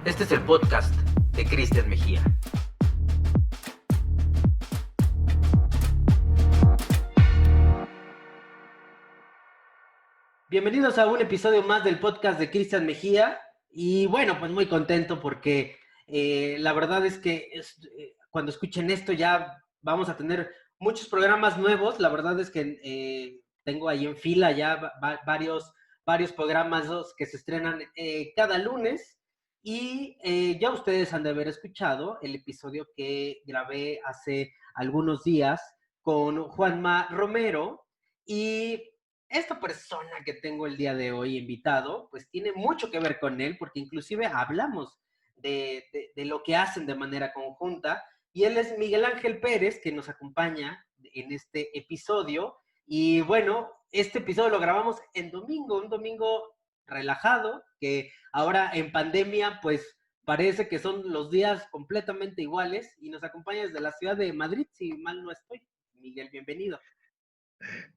Este es el podcast de Cristian Mejía. Bienvenidos a un episodio más del podcast de Cristian Mejía. Y bueno, pues muy contento porque la verdad es que cuando escuchen esto ya vamos a tener muchos programas nuevos. La verdad es que tengo ahí en fila ya varios programas que se estrenan cada lunes. Y ya ustedes han de haber escuchado el episodio que grabé hace algunos días con Juanma Romero. Y esta persona que tengo el día de hoy invitado, pues tiene mucho que ver con él, porque inclusive hablamos de lo que hacen de manera conjunta. Y él es Miguel Ángel Pérez, que nos acompaña en este episodio. Y bueno, este episodio lo grabamos en domingo, un domingo relajado, que ahora en pandemia, pues parece que son los días completamente iguales. Y nos acompaña desde la ciudad de Madrid, si mal no estoy. Miguel, bienvenido.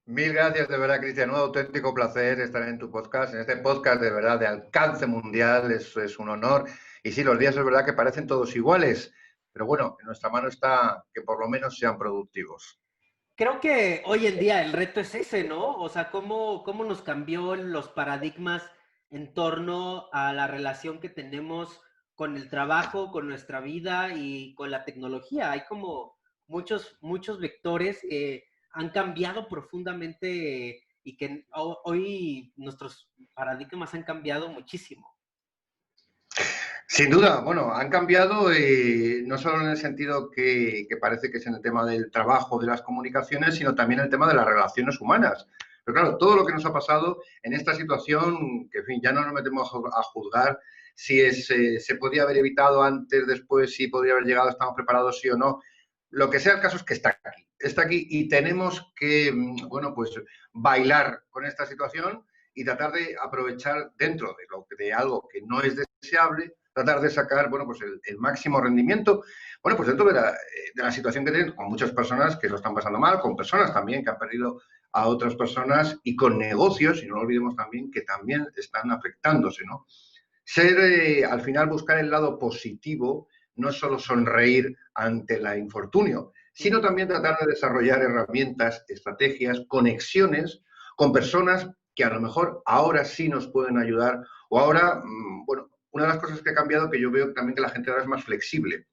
Mil gracias, de verdad, Cristian. Un auténtico placer estar en tu podcast, en este podcast de verdad de alcance mundial. Es un honor. Y sí, los días es verdad que parecen todos iguales, pero bueno, en nuestra mano está que por lo menos sean productivos. Creo que hoy en día el reto es ese, ¿no? O sea, cómo nos cambió los paradigmas en torno a la relación que tenemos con el trabajo, con nuestra vida y con la tecnología. Hay como muchos vectores que han cambiado profundamente y que hoy nuestros paradigmas han cambiado muchísimo. Sin duda, bueno, han cambiado no solo en el sentido que parece que es en el tema del trabajo, de las comunicaciones, sino también el tema de las relaciones humanas. Pero claro, todo lo que nos ha pasado en esta situación, que en fin, ya no nos metemos a juzgar si se podía haber evitado antes, después, si podría haber llegado, estamos preparados, sí o no. Lo que sea el caso es que está aquí y tenemos que, bueno, pues bailar con esta situación y tratar de aprovechar dentro de algo que no es deseable, tratar de sacar, bueno, pues el máximo rendimiento, bueno, pues dentro de la situación que tienen, con muchas personas que lo están pasando mal, con personas también que han perdido a otras personas y con negocios, y no olvidemos también que también están afectándose, ¿no? Al final, buscar el lado positivo, no es solo sonreír ante el infortunio, sino también tratar de desarrollar herramientas, estrategias, conexiones con personas que a lo mejor ahora sí nos pueden ayudar o ahora, bueno, una de las cosas que ha cambiado que yo veo también que la gente ahora es más flexible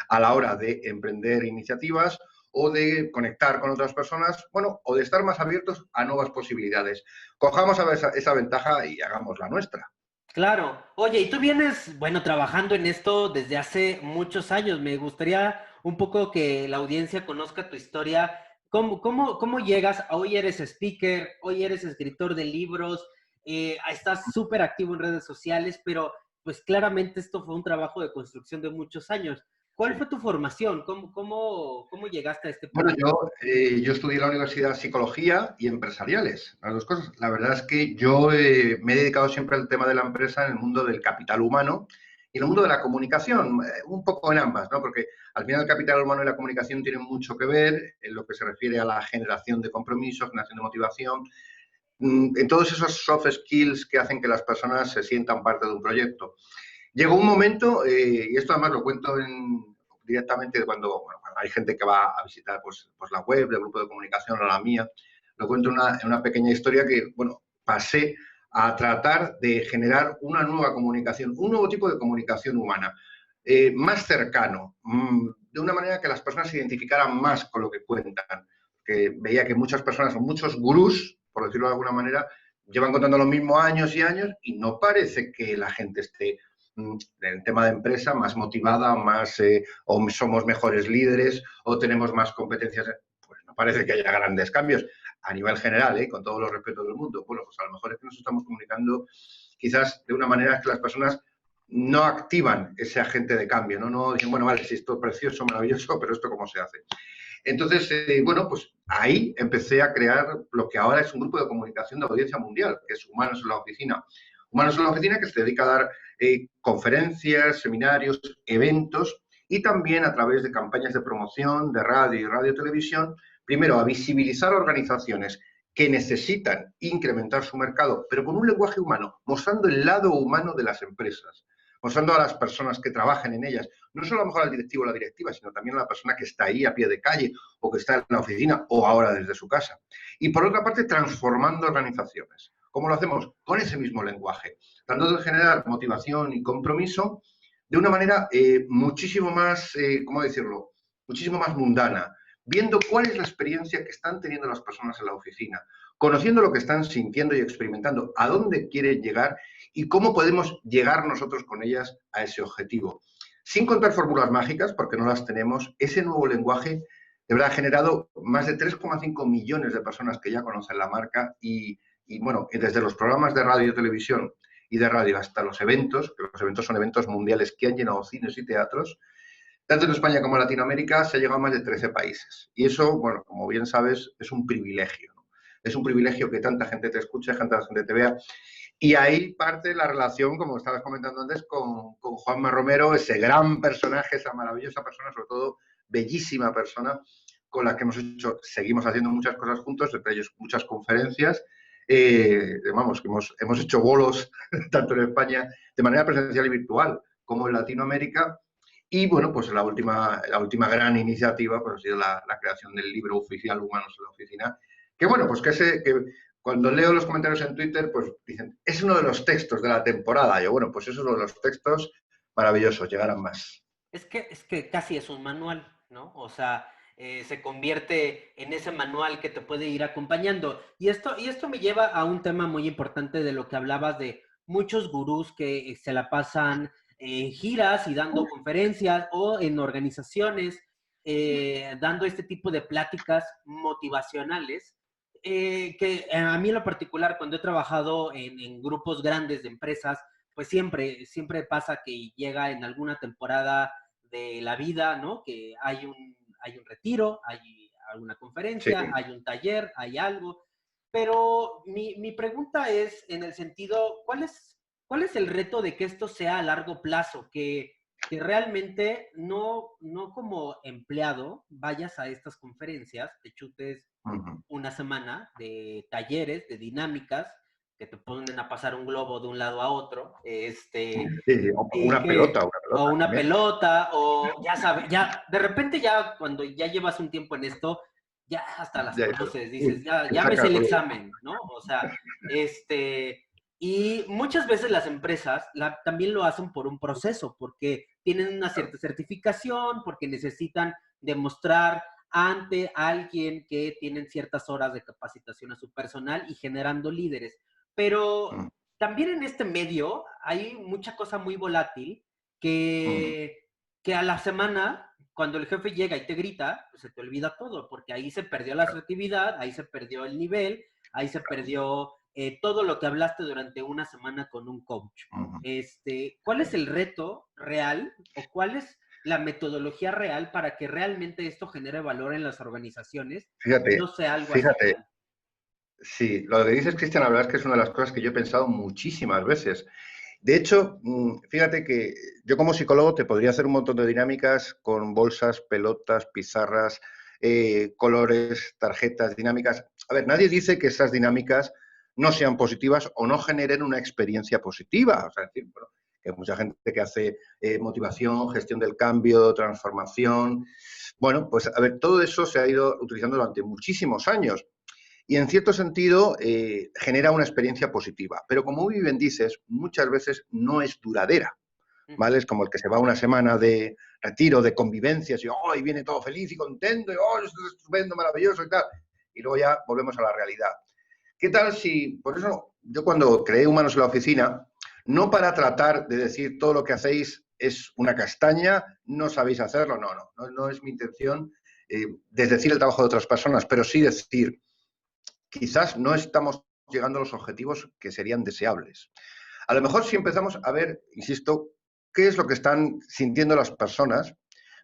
a la hora de emprender iniciativas o de conectar con otras personas, bueno, o de estar más abiertos a nuevas posibilidades. Cojamos esa ventaja y hagamos la nuestra. Claro. Oye, y tú vienes, bueno, trabajando en esto desde hace muchos años. Me gustaría un poco que la audiencia conozca tu historia. ¿Cómo llegas? Hoy eres speaker, hoy eres escritor de libros, estás súper activo en redes sociales, pero pues claramente esto fue un trabajo de construcción de muchos años. ¿Cuál fue tu formación? ¿Cómo llegaste a este punto? Bueno, yo estudié en la Universidad Psicología y Empresariales, las dos cosas. La verdad es que yo me he dedicado siempre al tema de la empresa en el mundo del capital humano y en el mundo de la comunicación, un poco en ambas, ¿no? Porque al final el capital humano y la comunicación tienen mucho que ver en lo que se refiere a la generación de compromisos, generación de motivación, en todos esos soft skills que hacen que las personas se sientan parte de un proyecto. Llegó un momento, y esto además lo cuento directamente cuando, bueno, hay gente que va a visitar pues la web, el grupo de comunicación o la mía, lo cuento en una pequeña historia que, bueno, pasé a tratar de generar una nueva comunicación, un nuevo tipo de comunicación humana, más cercano, de una manera que las personas se identificaran más con lo que cuentan. Que veía que muchas personas, o muchos gurús, por decirlo de alguna manera, llevan contando los mismos años y años y no parece que la gente esté en el tema de empresa más motivada, más o somos mejores líderes o tenemos más competencias. Pues no parece que haya grandes cambios a nivel general, con todos los respetos del mundo. Bueno, pues a lo mejor es que nos estamos comunicando quizás de una manera que las personas no activan ese agente de cambio, no dicen, bueno, vale, sí, esto es precioso, maravilloso, pero esto cómo se hace. Entonces, bueno, pues ahí empecé a crear lo que ahora es un grupo de comunicación de audiencia mundial, que es Humanos en la Oficina. Humanos en la Oficina, que se dedica a dar conferencias, seminarios, eventos y también a través de campañas de promoción de radio y radiotelevisión, primero a visibilizar organizaciones que necesitan incrementar su mercado, pero con un lenguaje humano, mostrando el lado humano de las empresas, mostrando a las personas que trabajan en ellas, no solo a lo mejor al directivo o la directiva, sino también a la persona que está ahí a pie de calle o que está en la oficina o ahora desde su casa. Y por otra parte, transformando organizaciones. ¿Cómo lo hacemos? Con ese mismo lenguaje, tratando de generar motivación y compromiso de una manera muchísimo más, ¿cómo decirlo? Muchísimo más mundana, viendo cuál es la experiencia que están teniendo las personas en la oficina, conociendo lo que están sintiendo y experimentando, a dónde quieren llegar y cómo podemos llegar nosotros con ellas a ese objetivo. Sin contar fórmulas mágicas, porque no las tenemos, ese nuevo lenguaje de verdad ha generado más de 3,5 millones de personas que ya conocen la marca y bueno, desde los programas de radio y televisión y de radio hasta los eventos, que los eventos son eventos mundiales que han llenado cines y teatros, tanto en España como en Latinoamérica se ha llegado a más de 13 países. Y eso, bueno, como bien sabes, es un privilegio, ¿no? Es un privilegio que tanta gente te escuche, tanta gente te vea. Y ahí parte la relación, como estabas comentando antes, con Juanma Romero, ese gran personaje, esa maravillosa persona, sobre todo bellísima persona, con la que seguimos haciendo muchas cosas juntos, entre ellos muchas conferencias. Vamos, que hemos hecho bolos, tanto en España, de manera presencial y virtual, como en Latinoamérica. Y bueno, pues la última gran iniciativa pues, ha sido la creación del libro oficial Humanos en la Oficina, que bueno, pues que cuando leo los comentarios en Twitter, pues dicen, es uno de los textos de la temporada. Yo, bueno, pues es uno de los textos maravillosos, llegarán más. Es que casi es un manual, ¿no? O sea, se convierte en ese manual que te puede ir acompañando. Y esto me lleva a un tema muy importante de lo que hablabas de muchos gurús que se la pasan en giras y dando conferencias o en organizaciones, dando este tipo de pláticas motivacionales, que a mí en lo particular, cuando he trabajado en grupos grandes de empresas, pues siempre pasa que llega en alguna temporada de la vida, ¿no? Que hay un retiro, hay alguna Sí. conferencia, hay un taller, hay algo. Pero mi pregunta es en el sentido, ¿cuál es el reto de que esto sea a largo plazo? Que realmente no como empleado vayas a estas conferencias, te chutes una semana de talleres, de dinámicas, que te ponen a pasar un globo de un lado a otro, Sí, y que, una o pelota una también. pelota, o ya sabes, ya, de repente ya cuando ya llevas un tiempo en esto, ya hasta las Ya, conoces, uy, dices, ya, te ya ves saca el color. examen, ¿no? O sea, y muchas veces las empresas también lo hacen por un proceso, porque tienen una cierta certificación, porque necesitan demostrar ante alguien que tienen ciertas horas de capacitación a su personal y generando líderes. Pero también en este medio hay mucha cosa muy volátil que a la semana, cuando el jefe llega y te grita, pues se te olvida todo, porque ahí se perdió la asertividad, ahí se perdió el nivel, ahí se perdió todo lo que hablaste durante una semana con un coach. ¿Cuál es el reto real o cuál es la metodología real para que realmente esto genere valor en las organizaciones y no Fíjate, sea algo fíjate, azaroso? sí, lo que dices, Cristian, la verdad es que es una de las cosas que yo he pensado muchísimas veces. De hecho, fíjate que yo como psicólogo te podría hacer un montón de dinámicas con bolsas, pelotas, pizarras, colores, tarjetas, dinámicas. A ver, nadie dice que esas dinámicas no sean positivas o no generen una experiencia positiva. O sea, es decir, bueno, que hay mucha gente que hace motivación, gestión del cambio, transformación. Bueno, pues a ver, todo eso se ha ido utilizando durante muchísimos años y en cierto sentido genera una experiencia positiva. Pero como muy bien dices, muchas veces no es duradera, ¿vale? Es como el que se va una semana de retiro, de convivencias y hoy viene todo feliz y contento y oh, esto es estupendo, maravilloso y tal. Y luego ya volvemos a la realidad. ¿Qué tal si, por eso yo cuando creé Humanos en la Oficina, no para tratar de decir todo lo que hacéis es una castaña, no sabéis hacerlo, no es mi intención desdecir el trabajo de otras personas, pero sí decir, quizás no estamos llegando a los objetivos que serían deseables. A lo mejor si empezamos a ver, insisto, qué es lo que están sintiendo las personas,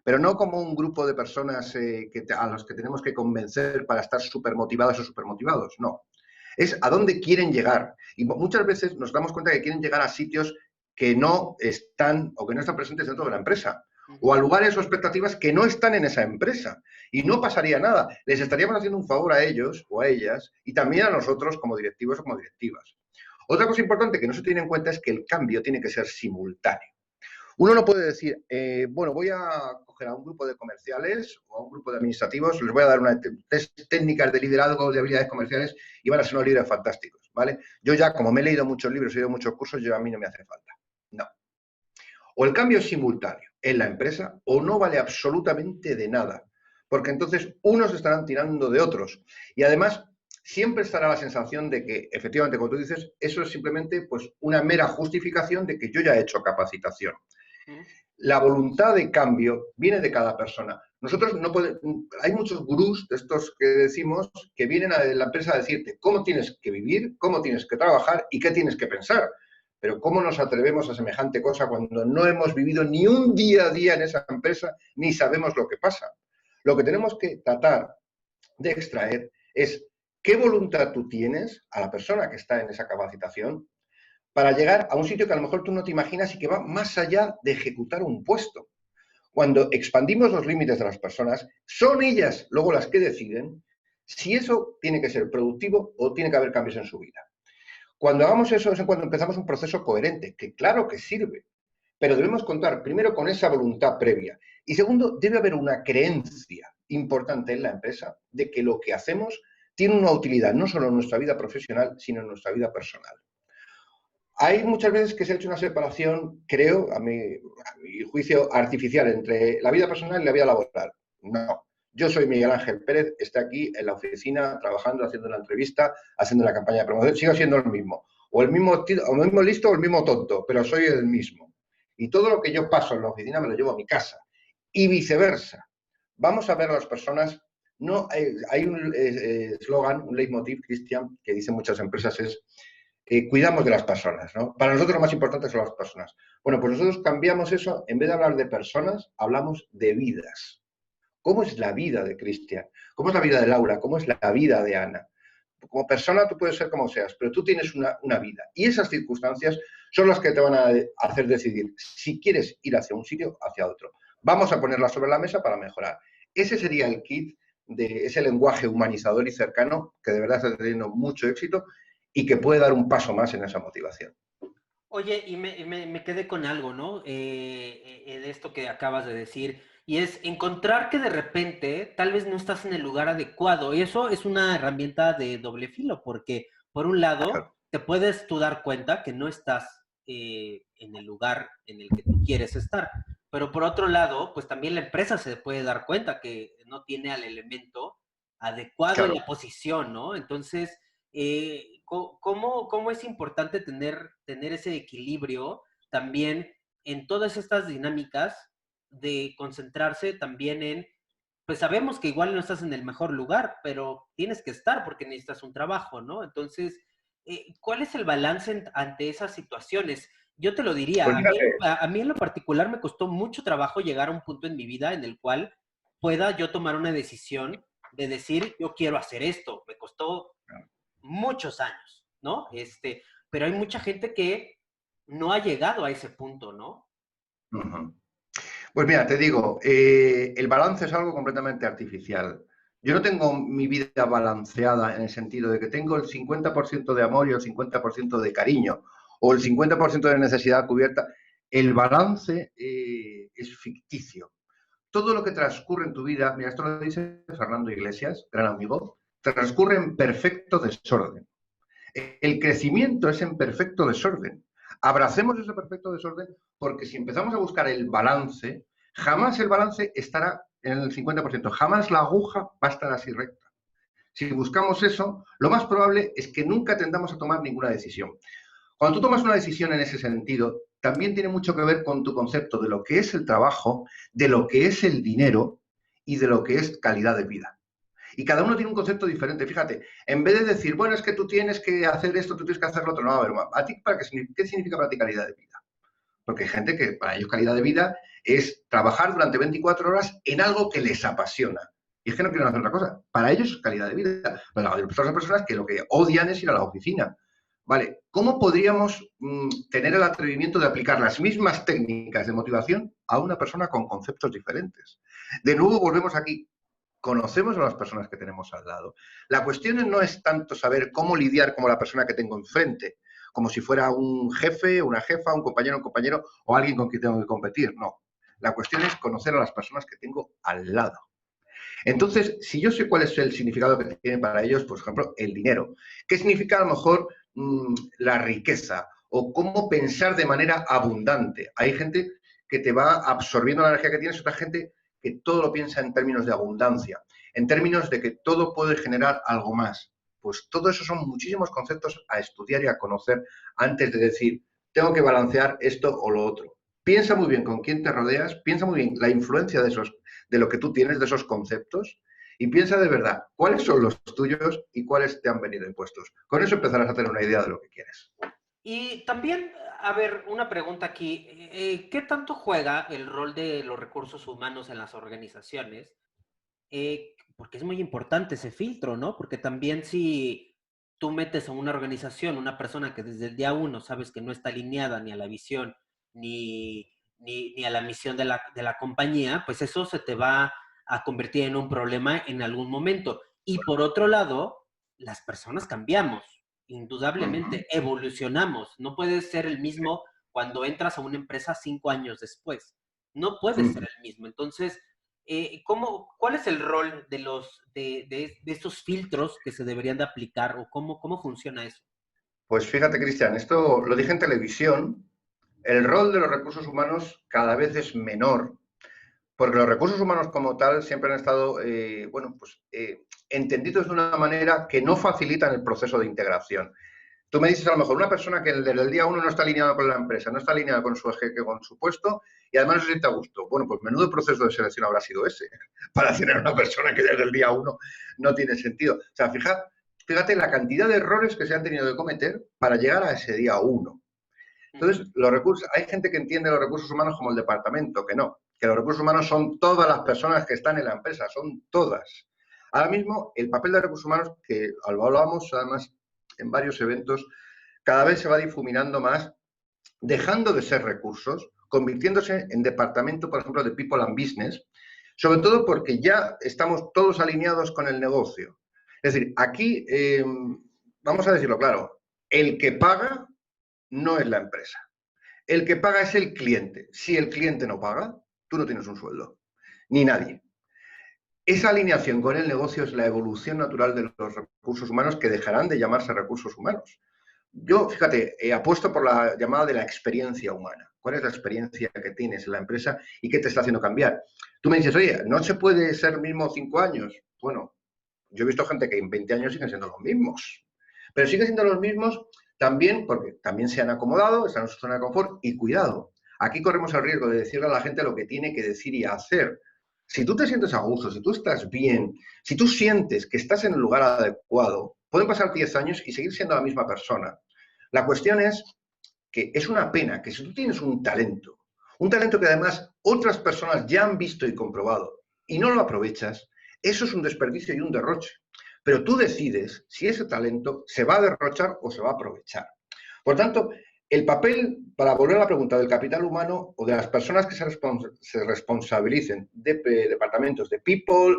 pero no como un grupo de personas a los que tenemos que convencer para estar súper motivados o súper motivados, no. Es a dónde quieren llegar. Y muchas veces nos damos cuenta que quieren llegar a sitios que no están o que no están presentes dentro de la empresa. o a lugares o expectativas que no están en esa empresa. Y no pasaría nada. Les estaríamos haciendo un favor a ellos o a ellas y también a nosotros como directivos o como directivas. Otra cosa importante que no se tiene en cuenta es que el cambio tiene que ser simultáneo. Uno no puede decir, bueno, voy a coger a un grupo de comerciales o a un grupo de administrativos, les voy a dar unas técnicas de liderazgo, de habilidades comerciales y van a ser unos líderes fantásticos, ¿vale? Yo ya, como me he leído muchos libros, he ido muchos cursos, yo a mí no me hace falta. No. O el cambio es simultáneo en la empresa o no vale absolutamente de nada, porque entonces unos estarán tirando de otros. Y además, siempre estará la sensación de que, efectivamente, como tú dices, eso es simplemente pues, una mera justificación de que yo ya he hecho capacitación. La voluntad de cambio viene de cada persona. Nosotros no podemos, hay muchos gurús de estos que decimos que vienen a la empresa a decirte cómo tienes que vivir, cómo tienes que trabajar y qué tienes que pensar. Pero ¿cómo nos atrevemos a semejante cosa cuando no hemos vivido ni un día a día en esa empresa ni sabemos lo que pasa? Lo que tenemos que tratar de extraer es qué voluntad tú tienes a la persona que está en esa capacitación para llegar a un sitio que a lo mejor tú no te imaginas y que va más allá de ejecutar un puesto. Cuando expandimos los límites de las personas, son ellas luego las que deciden si eso tiene que ser productivo o tiene que haber cambios en su vida. Cuando hagamos eso es cuando empezamos un proceso coherente, que claro que sirve, pero debemos contar primero con esa voluntad previa y segundo, debe haber una creencia importante en la empresa de que lo que hacemos tiene una utilidad no solo en nuestra vida profesional, sino en nuestra vida personal. Hay muchas veces que se ha hecho una separación, creo, a mi juicio, artificial entre la vida personal y la vida laboral. No. Yo soy Miguel Ángel Pérez, estoy aquí en la oficina trabajando, haciendo una entrevista, haciendo una campaña de promoción. Sigo siendo el mismo. O el mismo listo o el mismo tonto, pero soy el mismo. Y todo lo que yo paso en la oficina me lo llevo a mi casa. Y viceversa. Vamos a ver a las personas. No, hay un eslogan, un leitmotiv, Cristian, que dicen muchas empresas, es cuidamos de las personas, ¿no? Para nosotros lo más importante son las personas. Bueno, pues nosotros cambiamos eso, en vez de hablar de personas, hablamos de vidas. ¿Cómo es la vida de Cristian? ¿Cómo es la vida de Laura? ¿Cómo es la vida de Ana? Como persona tú puedes ser como seas, pero tú tienes una vida. Y esas circunstancias son las que te van a hacer decidir si quieres ir hacia un sitio o hacia otro. Vamos a ponerlas sobre la mesa para mejorar. Ese sería el kit de ese lenguaje humanizador y cercano que de verdad está teniendo mucho éxito y que puede dar un paso más en esa motivación. Oye, y me quedé con algo, ¿no? De esto que acabas de decir, y es encontrar que de repente tal vez no estás en el lugar adecuado, y eso es una herramienta de doble filo, porque por un lado Claro. te puedes tú dar cuenta que no estás en el lugar en el que tú quieres estar, pero por otro lado, pues también la empresa se puede dar cuenta que no tiene al elemento adecuado en Claro. la posición, ¿no? Entonces ¿cómo es importante tener ese equilibrio también en todas estas dinámicas de concentrarse también en, pues sabemos que igual no estás en el mejor lugar, pero tienes que estar porque necesitas un trabajo, ¿no? Entonces, ¿cuál es el balance ante esas situaciones? Yo te lo diría, Pues fíjate, a mí en lo particular me costó mucho trabajo llegar a un punto en mi vida en el cual pueda yo tomar una decisión de decir, yo quiero hacer esto. Me costó muchos años, ¿no? Pero hay mucha gente que no ha llegado a ese punto, ¿no? pues mira, te digo, el balance es algo completamente artificial. Yo no tengo mi vida balanceada en el sentido de que tengo el 50% de amor y el 50% de cariño, o el 50% de necesidad cubierta. El balance es ficticio. Todo lo que transcurre en tu vida, mira, esto lo dice Fernando Iglesias, gran amigo, transcurre en perfecto desorden. El crecimiento es en perfecto desorden. Abracemos ese perfecto desorden porque si empezamos a buscar el balance, jamás el balance estará en el 50%, jamás la aguja va a estar así recta. Si buscamos eso, lo más probable es que nunca tendamos a tomar ninguna decisión. Cuando tú tomas una decisión en ese sentido, también tiene mucho que ver con tu concepto de lo que es el trabajo, de lo que es el dinero y de lo que es calidad de vida. Y cada uno tiene un concepto diferente. Fíjate, en vez de decir, bueno, es que tú tienes que hacer esto, tú tienes que hacer lo otro, no, a ver, ¿a ti qué significa para ti calidad de vida? Porque hay gente que para ellos calidad de vida es trabajar durante 24 horas en algo que les apasiona. Y es que no quieren hacer otra cosa. Para ellos es calidad de vida. Pero hay otras personas que lo que odian es ir a la oficina. Vale, ¿cómo podríamos tener el atrevimiento de aplicar las mismas técnicas de motivación a una persona con conceptos diferentes? De nuevo volvemos aquí. Conocemos a las personas que tenemos al lado. La cuestión no es tanto saber cómo lidiar con la persona que tengo enfrente, como si fuera un jefe, una jefa, un compañero o alguien con quien tengo que competir. No. La cuestión es conocer a las personas que tengo al lado. Entonces, si yo sé cuál es el significado que tiene para ellos, por ejemplo, el dinero, ¿qué significa a lo mejor la riqueza o cómo pensar de manera abundante? Hay gente que te va absorbiendo la energía que tienes, otra gente que todo lo piensa en términos de abundancia, en términos de que todo puede generar algo más. Pues todo eso son muchísimos conceptos a estudiar y a conocer antes de decir, tengo que balancear esto o lo otro. Piensa muy bien con quién te rodeas, piensa muy bien la influencia de lo que tú tienes, de esos conceptos, y piensa de verdad cuáles son los tuyos y cuáles te han venido impuestos. Con eso empezarás a tener una idea de lo que quieres. Y también, a ver, una pregunta aquí. ¿Qué tanto juega el rol de los recursos humanos en las organizaciones? Porque es muy importante ese filtro, ¿no? Porque también si tú metes a una organización una persona que desde el día uno sabes que no está alineada ni a la visión ni a la misión de la compañía, pues eso se te va a convertir en un problema en algún momento. Y por otro lado, las personas cambiamos, indudablemente, evolucionamos. No puedes ser el mismo cuando entras a una empresa 5 años después. No puedes ser el mismo. Entonces, ¿cuál es el rol de estos filtros que se deberían de aplicar o cómo funciona eso? Pues fíjate, Cristian, esto lo dije en televisión, el rol de los recursos humanos cada vez es menor, porque los recursos humanos como tal siempre han estado, entendidos de una manera que no facilitan el proceso de integración. Tú me dices a lo mejor una persona que desde el día uno no está alineada con la empresa, no está alineada con su eje, con su puesto y además no se siente a gusto. Bueno, pues menudo proceso de selección habrá sido ese para tener una persona que desde el día uno no tiene sentido. O sea, fíjate la cantidad de errores que se han tenido que cometer para llegar a ese día uno. Entonces, los recursos, hay gente que entiende los recursos humanos como el departamento, que no, que los recursos humanos son todas las personas que están en la empresa, son todas. Ahora mismo, el papel de recursos humanos, que lo hablábamos además en varios eventos, cada vez se va difuminando más, dejando de ser recursos, convirtiéndose en departamento, por ejemplo, de People and Business, sobre todo porque ya estamos todos alineados con el negocio. Es decir, aquí, vamos a decirlo claro, el que paga no es la empresa. El que paga es el cliente. Si el cliente no paga, tú no tienes un sueldo, ni nadie. Esa alineación con el negocio es la evolución natural de los recursos humanos que dejarán de llamarse recursos humanos. Yo, fíjate, apuesto por la llamada de la experiencia humana. ¿Cuál es la experiencia que tienes en la empresa y qué te está haciendo cambiar? Tú me dices, oye, ¿no se puede ser mismo 5 años? Bueno, yo he visto gente que en 20 años siguen siendo los mismos. Pero siguen siendo los mismos también porque también se han acomodado, están en su zona de confort y cuidado. Aquí corremos el riesgo de decirle a la gente lo que tiene que decir y hacer. Si tú te sientes a gusto, si tú estás bien, si tú sientes que estás en el lugar adecuado, pueden pasar 10 años y seguir siendo la misma persona. La cuestión es que es una pena que si tú tienes un talento que además otras personas ya han visto y comprobado y no lo aprovechas, eso es un desperdicio y un derroche. Pero tú decides si ese talento se va a derrochar o se va a aprovechar. Por tanto, el papel, para volver a la pregunta del capital humano o de las personas que se responsabilicen de departamentos de people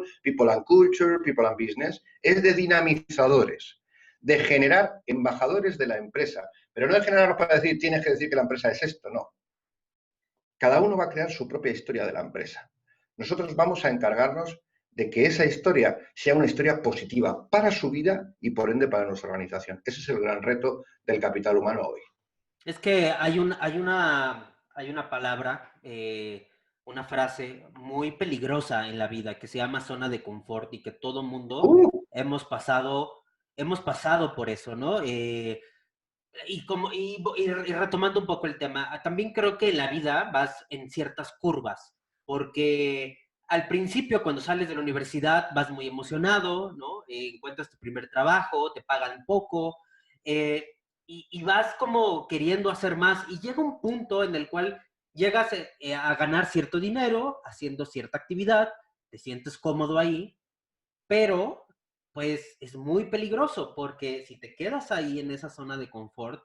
and culture, people and business, es de dinamizadores, de generar embajadores de la empresa, pero no de generarlos para decir, tienes que decir que la empresa es esto, no. Cada uno va a crear su propia historia de la empresa. Nosotros vamos a encargarnos de que esa historia sea una historia positiva para su vida y por ende para nuestra organización. Ese es el gran reto del capital humano hoy. Es que hay una palabra, una frase muy peligrosa en la vida que se llama zona de confort y que todo mundo hemos pasado por eso, ¿no? Y retomando un poco el tema, también creo que en la vida vas en ciertas curvas, porque al principio cuando sales de la universidad vas muy emocionado, ¿no? Encuentras tu primer trabajo, te pagan poco, eh, y vas como queriendo hacer más, y llega un punto en el cual llegas a ganar cierto dinero haciendo cierta actividad, te sientes cómodo ahí, pero pues es muy peligroso porque si te quedas ahí en esa zona de confort,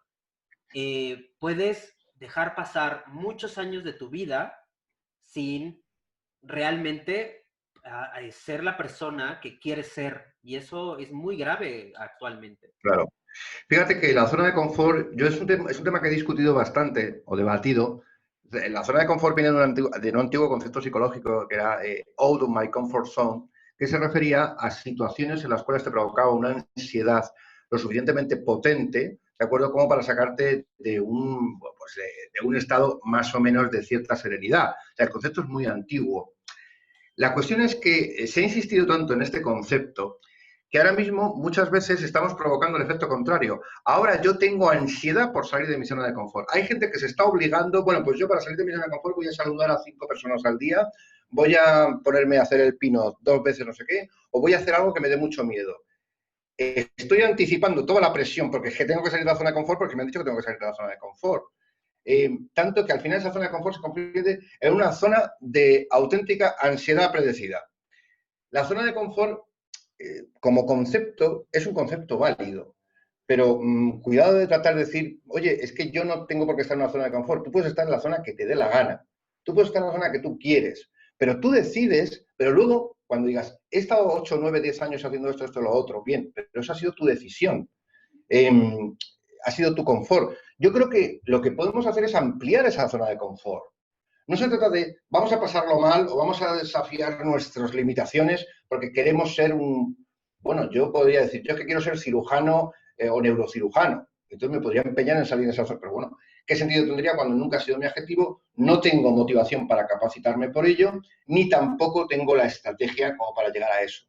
puedes dejar pasar muchos años de tu vida sin realmente ser la persona que quieres ser. Y eso es muy grave actualmente. Claro. Fíjate que la zona de confort, yo es un tema que he discutido bastante o debatido. La zona de confort viene de un antiguo concepto psicológico que era out of my comfort zone, que se refería a situaciones en las cuales te provocaba una ansiedad lo suficientemente potente, ¿de acuerdo? Como para sacarte de un estado más o menos de cierta serenidad. O sea, el concepto es muy antiguo. La cuestión es que se ha insistido tanto en este concepto que ahora mismo muchas veces estamos provocando el efecto contrario. Ahora yo tengo ansiedad por salir de mi zona de confort. Hay gente que se está obligando, bueno, pues yo para salir de mi zona de confort voy a saludar a 5 personas al día, voy a ponerme a hacer el pino 2 veces no sé qué, o voy a hacer algo que me dé mucho miedo. Estoy anticipando toda la presión porque es que tengo que salir de la zona de confort porque me han dicho que tengo que salir de la zona de confort. Tanto que al final esa zona de confort se convierte en una zona de auténtica ansiedad predecida. La zona de confort, como concepto, es un concepto válido, pero cuidado de tratar de decir, oye, es que yo no tengo por qué estar en una zona de confort, tú puedes estar en la zona que te dé la gana, tú puedes estar en la zona que tú quieres, pero tú decides, pero luego, cuando digas, he estado 8, 9, 10 años haciendo esto, esto, lo otro, bien, pero eso ha sido tu decisión. Eh, ha sido tu confort. Yo creo que lo que podemos hacer es ampliar esa zona de confort. No se trata de vamos a pasarlo mal o vamos a desafiar nuestras limitaciones porque queremos ser bueno, yo podría decir, yo es que quiero ser cirujano o neurocirujano. Entonces me podría empeñar en salir de esa zona, pero bueno, ¿qué sentido tendría cuando nunca ha sido mi objetivo? No tengo motivación para capacitarme por ello, ni tampoco tengo la estrategia como para llegar a eso.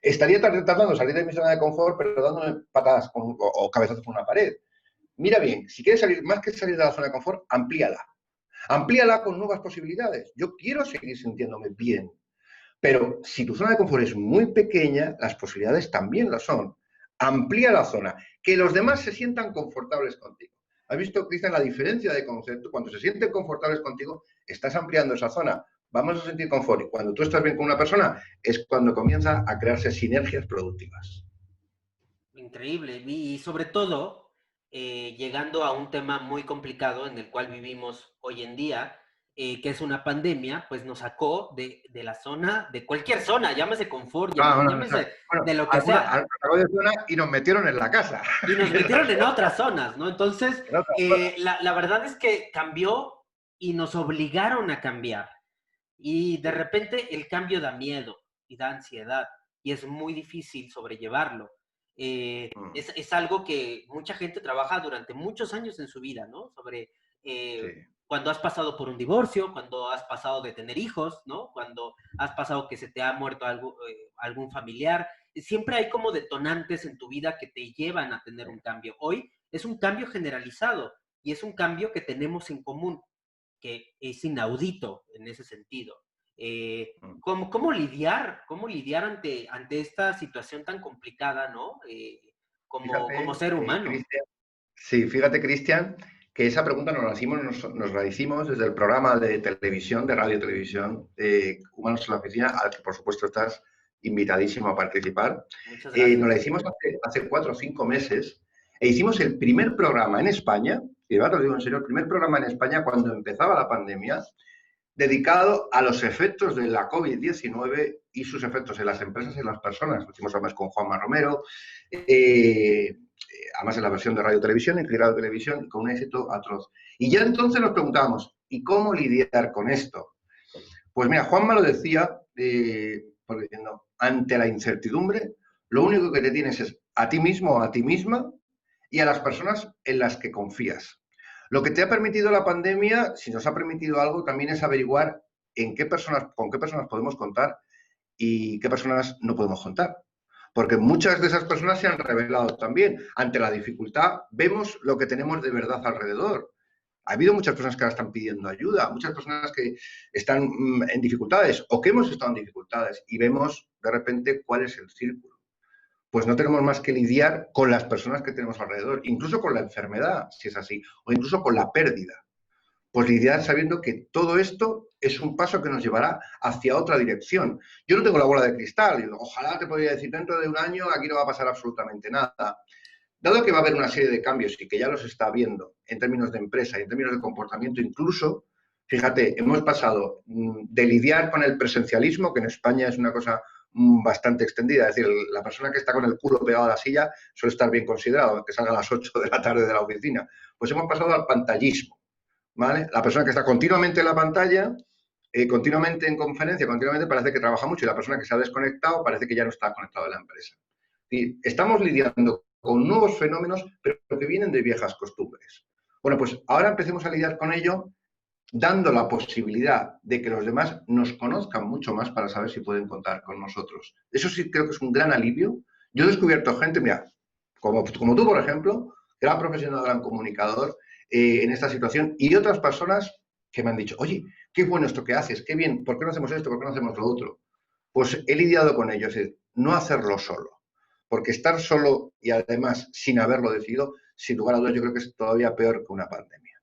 Estaría tratando de salir de mi zona de confort, pero dándome patadas o cabezazos con una pared. Mira bien, si quieres salir, más que salir de la zona de confort, amplíala. Amplíala con nuevas posibilidades. Yo quiero seguir sintiéndome bien, pero si tu zona de confort es muy pequeña, las posibilidades también lo son. Amplía la zona, que los demás se sientan confortables contigo. ¿Has visto, Cristian, la diferencia de concepto? Cuando se sienten confortables contigo, estás ampliando esa zona. Vamos a sentir confort. Y cuando tú estás bien con una persona, es cuando comienza a crearse sinergias productivas. Increíble. Y sobre todo, llegando a un tema muy complicado en el cual vivimos hoy en día, que es una pandemia, pues nos sacó de la zona, de cualquier zona, llámese confort, Bueno, llámese bueno, de lo que sea, algo de zona y nos metieron en la casa. y nos metieron en otras zonas, ¿no? Entonces, En otra zona. la verdad es que cambió y nos obligaron a cambiar. Y de Sí. repente el cambio da miedo y da ansiedad y es muy difícil sobrellevarlo. Es algo que mucha gente trabaja durante muchos años en su vida, ¿no? Sobre Sí. cuando has pasado por un divorcio, cuando has pasado de tener hijos, ¿no? Cuando has pasado que se te ha muerto algún familiar. Siempre hay como detonantes en tu vida que te llevan a tener un cambio. Hoy es un cambio generalizado y es un cambio que tenemos en común que es inaudito en ese sentido. ¿Cómo lidiar ante esta situación tan complicada, ¿no? Como Fíjate, ser humano. Cristian, sí, fíjate, Cristian, que esa pregunta nos la hicimos desde el programa de televisión, de radio y televisión, Humanos en la Oficina, al que por supuesto estás invitadísimo a participar. Muchas Nos gracias. la hicimos hace 4 o 5 meses e hicimos el primer programa en España, y ahora te lo digo en serio, el primer programa en España cuando empezaba la pandemia, dedicado a los efectos de la COVID-19 y sus efectos en las empresas y en las personas. Lo hicimos además con Juanma Romero, además en la versión de radio televisión, en radio televisión, con un éxito atroz. Y ya entonces nos preguntábamos, ¿y cómo lidiar con esto? Pues mira, Juanma lo decía, diciendo, ante la incertidumbre, lo único que te tienes es a ti mismo o a ti misma y a las personas en las que confías. Lo que te ha permitido la pandemia, si nos ha permitido algo, también es averiguar con qué personas podemos contar y qué personas no podemos contar. Porque muchas de esas personas se han revelado también. Ante la dificultad, vemos lo que tenemos de verdad alrededor. Ha habido muchas personas que ahora están pidiendo ayuda, muchas personas que están en dificultades o que hemos estado en dificultades y vemos de repente cuál es el círculo. Pues no tenemos más que lidiar con las personas que tenemos alrededor, incluso con la enfermedad, si es así, o incluso con la pérdida. pues lidiar sabiendo que todo esto es un paso que nos llevará hacia otra dirección. Yo no tengo la bola de cristal, y ojalá te podría decir, dentro de un año aquí no va a pasar absolutamente nada. Dado que va a haber una serie de cambios y que ya los está viendo en términos de empresa y en términos de comportamiento incluso, fíjate, hemos pasado de lidiar con el presencialismo, que en España es una cosa bastante extendida, es decir, la persona que está con el culo pegado a la silla suele estar bien considerado, que salga a las 8 de la tarde de la oficina. Pues hemos pasado al pantallismo, ¿vale? La persona que está continuamente en la pantalla, continuamente en conferencia, continuamente parece que trabaja mucho y la persona que se ha desconectado parece que ya no está conectado a la empresa. Y estamos lidiando con nuevos fenómenos, pero que vienen de viejas costumbres. Bueno, pues ahora empecemos a lidiar con ello dando la posibilidad de que los demás nos conozcan mucho más para saber si pueden contar con nosotros. Eso sí creo que es un gran alivio. Yo he descubierto gente, mira, como tú, por ejemplo, gran profesional, gran comunicador en esta situación, y otras personas que me han dicho, oye, qué bueno esto que haces, qué bien, ¿por qué no hacemos esto, por qué no hacemos lo otro? Pues he lidiado con ello, es decir, no hacerlo solo. Porque estar solo y además sin haberlo decidido, sin lugar a dudas, yo creo que es todavía peor que una pandemia.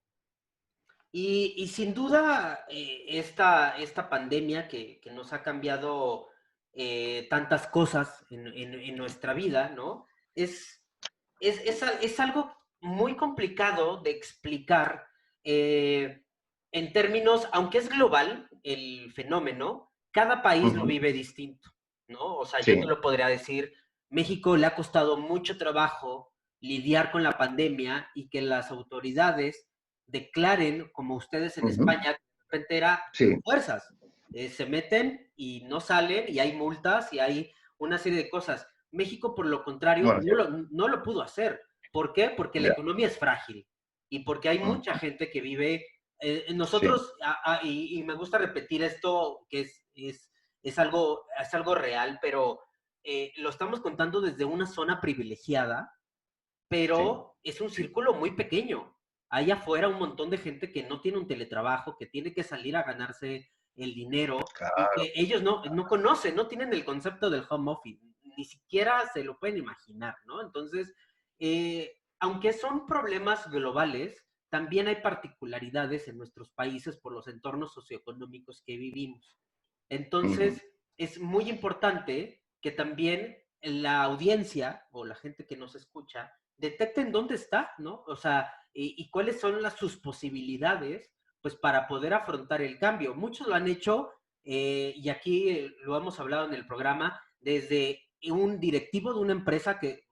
Y sin duda, esta pandemia que nos ha cambiado tantas cosas en nuestra vida, ¿no? Es algo muy complicado de explicar en términos, aunque es global el fenómeno, cada país lo vive distinto, ¿no? O sea, yo te Sí. lo podría decir, México le ha costado mucho trabajo lidiar con la pandemia y que las autoridades declaren, como ustedes en España, que de repente era Sí, fuerzas, se meten y no salen y hay multas y hay una serie de cosas. México, por lo contrario, bueno, no lo pudo hacer. ¿Por qué? Porque la ya. economía es frágil y porque hay mucha gente que vive. Sí, Nosotros, y me gusta repetir esto, que es algo real, pero lo estamos contando desde una zona privilegiada, sí, pero es un círculo muy pequeño. Hay afuera un montón de gente que no tiene un teletrabajo, que tiene que salir a ganarse el dinero y claro. que ellos no conocen, no tienen el concepto del home office, ni siquiera se lo pueden imaginar, ¿no? Entonces, aunque son problemas globales, también hay particularidades en nuestros países por los entornos socioeconómicos que vivimos. Ujú. Entonces, es muy importante que también la audiencia o la gente que nos escucha detecten dónde está, ¿no? O sea, y cuáles son sus posibilidades, pues para poder afrontar el cambio. Muchos lo han hecho, y aquí lo hemos hablado en el programa, desde un directivo de una empresa que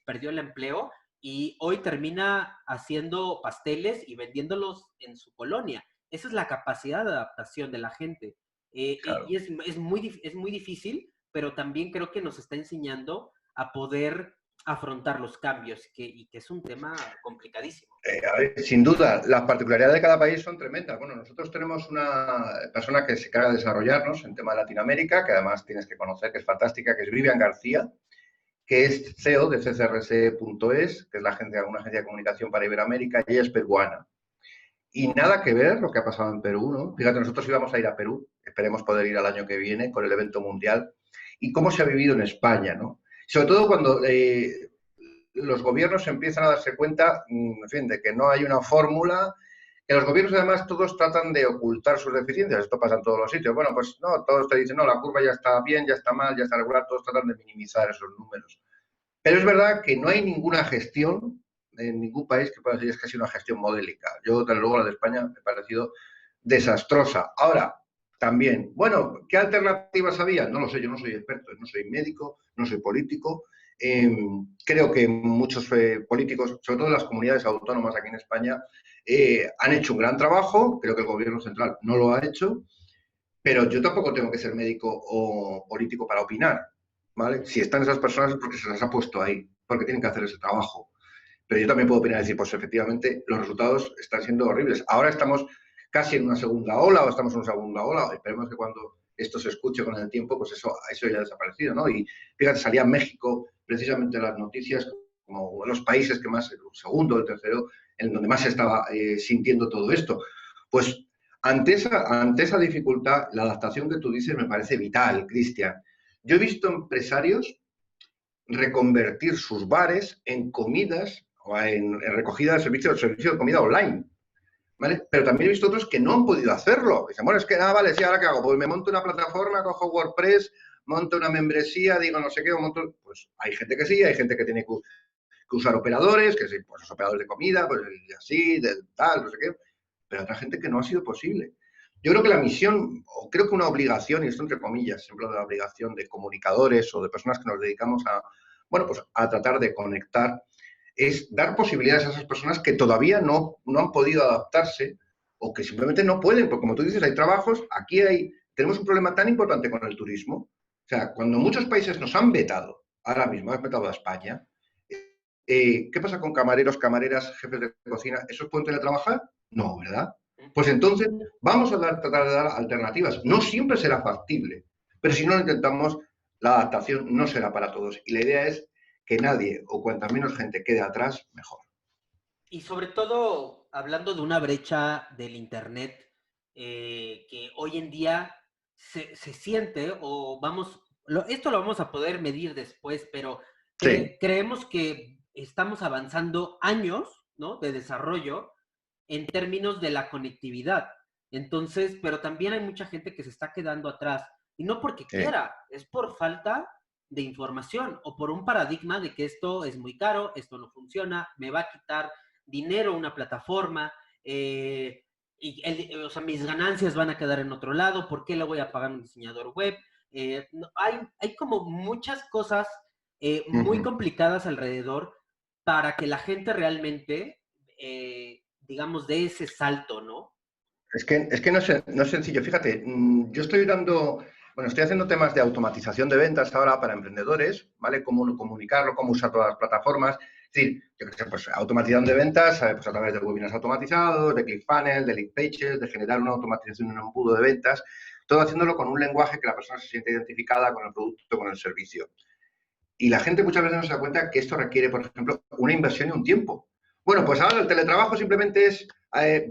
perdió el empleo y hoy termina haciendo pasteles y vendiéndolos en su colonia. Esa es la capacidad de adaptación de la gente. Y Claro. es muy difícil, pero también creo que nos está enseñando a poder afrontar los cambios, y que es un tema complicadísimo. A ver, sin duda, las particularidades de cada país son tremendas. Bueno, nosotros tenemos una persona que se encarga de desarrollarnos en tema de Latinoamérica, que además tienes que conocer, que es fantástica, que es Vivian García, que es CEO de ccrc.es, que es una agencia de comunicación para Iberoamérica, y ella es peruana. Y nada que ver lo que ha pasado en Perú, ¿no? Fíjate, nosotros íbamos a ir a Perú, esperemos poder ir al año que viene con el evento mundial, y cómo se ha vivido en España, ¿no? Sobre todo cuando los gobiernos empiezan a darse cuenta, en fin, de que no hay una fórmula, que los gobiernos además todos tratan de ocultar sus deficiencias, esto pasa en todos los sitios, bueno, pues no, todos te dicen, no, la curva ya está bien, ya está mal, ya está regular, todos tratan de minimizar esos números. Pero es verdad que no hay ninguna gestión en ningún país que pueda decir es que ha sido una gestión modélica. Yo, desde luego, la de España me ha parecido desastrosa. Ahora, también, bueno, ¿qué alternativas había? No lo sé, yo no soy experto, no soy médico, no soy político. Creo que muchos políticos, sobre todo en las comunidades autónomas aquí en España, han hecho un gran trabajo. Creo que el gobierno central no lo ha hecho, pero yo tampoco tengo que ser médico o político para opinar, ¿vale? Si están esas personas es porque se las ha puesto ahí, porque tienen que hacer ese trabajo. Pero yo también puedo opinar y decir, pues efectivamente los resultados están siendo horribles. Ahora estamos casi en una segunda ola o estamos en una segunda ola. Esperemos que cuando esto se escuche con el tiempo, pues eso ya ha desaparecido, ¿no? Y fíjate, salía en México precisamente las noticias como los países que más, el segundo, el tercero, en donde más se estaba sintiendo todo esto. Pues ante esa dificultad, la adaptación que tú dices me parece vital, Cristian. Yo he visto empresarios reconvertir sus bares en comidas o en recogida de servicio de comida online. ¿vale? Pero también he visto otros que no han podido hacerlo. Dicen, bueno, es que nada, vale, sí, ¿ahora qué hago? Pues me monto una plataforma, cojo WordPress, monto una membresía, digo no sé qué, monto... Pues hay gente que sí, hay gente que tiene que usar operadores, que sí, pues los operadores de comida, pues y así, de tal, no sé qué, pero otra gente que no ha sido posible. Yo creo que la misión, o creo que una obligación, y esto entre comillas, siempre de la obligación de comunicadores o de personas que nos dedicamos a, bueno, pues a tratar de conectar, es dar posibilidades a esas personas que todavía no han podido adaptarse o que simplemente no pueden, porque como tú dices, hay trabajos, tenemos un problema tan importante con el turismo, o sea, cuando muchos países nos han vetado, ahora mismo has vetado a España, ¿qué pasa con camareros, camareras, jefes de cocina? ¿Esos pueden teletrabajar? No, ¿verdad? Pues entonces vamos a tratar de dar alternativas. No siempre será factible, pero si no lo intentamos, la adaptación no será para todos. Y la idea es que nadie o cuanta menos gente quede atrás, mejor. Y sobre todo, hablando de una brecha del Internet que hoy en día se siente, o vamos, esto lo vamos a poder medir después, pero Sí, creemos que estamos avanzando años, ¿no? De desarrollo en términos de la conectividad. Entonces, pero también hay mucha gente que se está quedando atrás, y no porque sí. quiera, es por falta de información o por un paradigma de que esto es muy caro, esto no funciona, me va a quitar dinero una plataforma, o sea, mis ganancias van a quedar en otro lado, ¿por qué le voy a pagar a un diseñador web? No, hay como muchas cosas Uh muy -huh. complicadas alrededor para que la gente realmente, digamos, dé ese salto, ¿no? Es que no es sencillo. Fíjate, yo estoy haciendo temas de automatización de ventas ahora para emprendedores, ¿vale? Cómo comunicarlo, cómo usar todas las plataformas. Es decir, yo qué sé, pues automatización de ventas, pues a través de webinars automatizados, de ClickFunnels, de Leadpages, de generar una automatización en un embudo de ventas, todo haciéndolo con un lenguaje que la persona se siente identificada con el producto, con el servicio. Y la gente muchas veces no se da cuenta que esto requiere, por ejemplo, una inversión y un tiempo. Bueno, pues ahora el teletrabajo simplemente es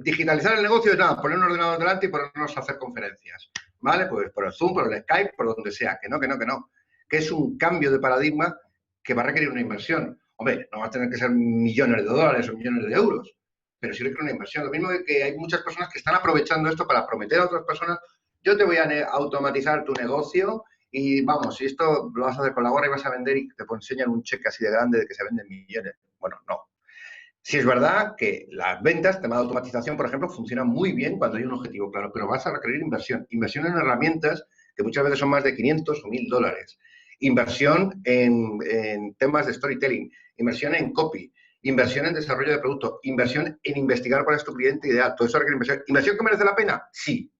digitalizar el negocio y nada, poner un ordenador delante y ponernos a hacer conferencias. ¿Vale? Pues por el Zoom, por el Skype, por donde sea. Que no, que no, que no. Que es un cambio de paradigma que va a requerir una inversión. Hombre, no va a tener que ser millones de dólares o millones de euros, pero sí requiere una inversión. Lo mismo que hay muchas personas que están aprovechando esto para prometer a otras personas, yo te voy a automatizar tu negocio y vamos, si esto lo vas a hacer con la gorra y vas a vender y te enseñan un cheque así de grande de que se venden millones. Bueno, no. Sí es verdad que las ventas, tema de automatización, por ejemplo, funcionan muy bien cuando hay un objetivo claro, pero vas a requerir inversión. Inversión en herramientas que muchas veces son más de 500 o 1000 dólares. Inversión en temas de storytelling. Inversión en copy. Inversión en desarrollo de producto. Inversión en investigar cuál es tu cliente ideal. Todo eso requiere inversión. ¿Inversión que merece la pena? Sí.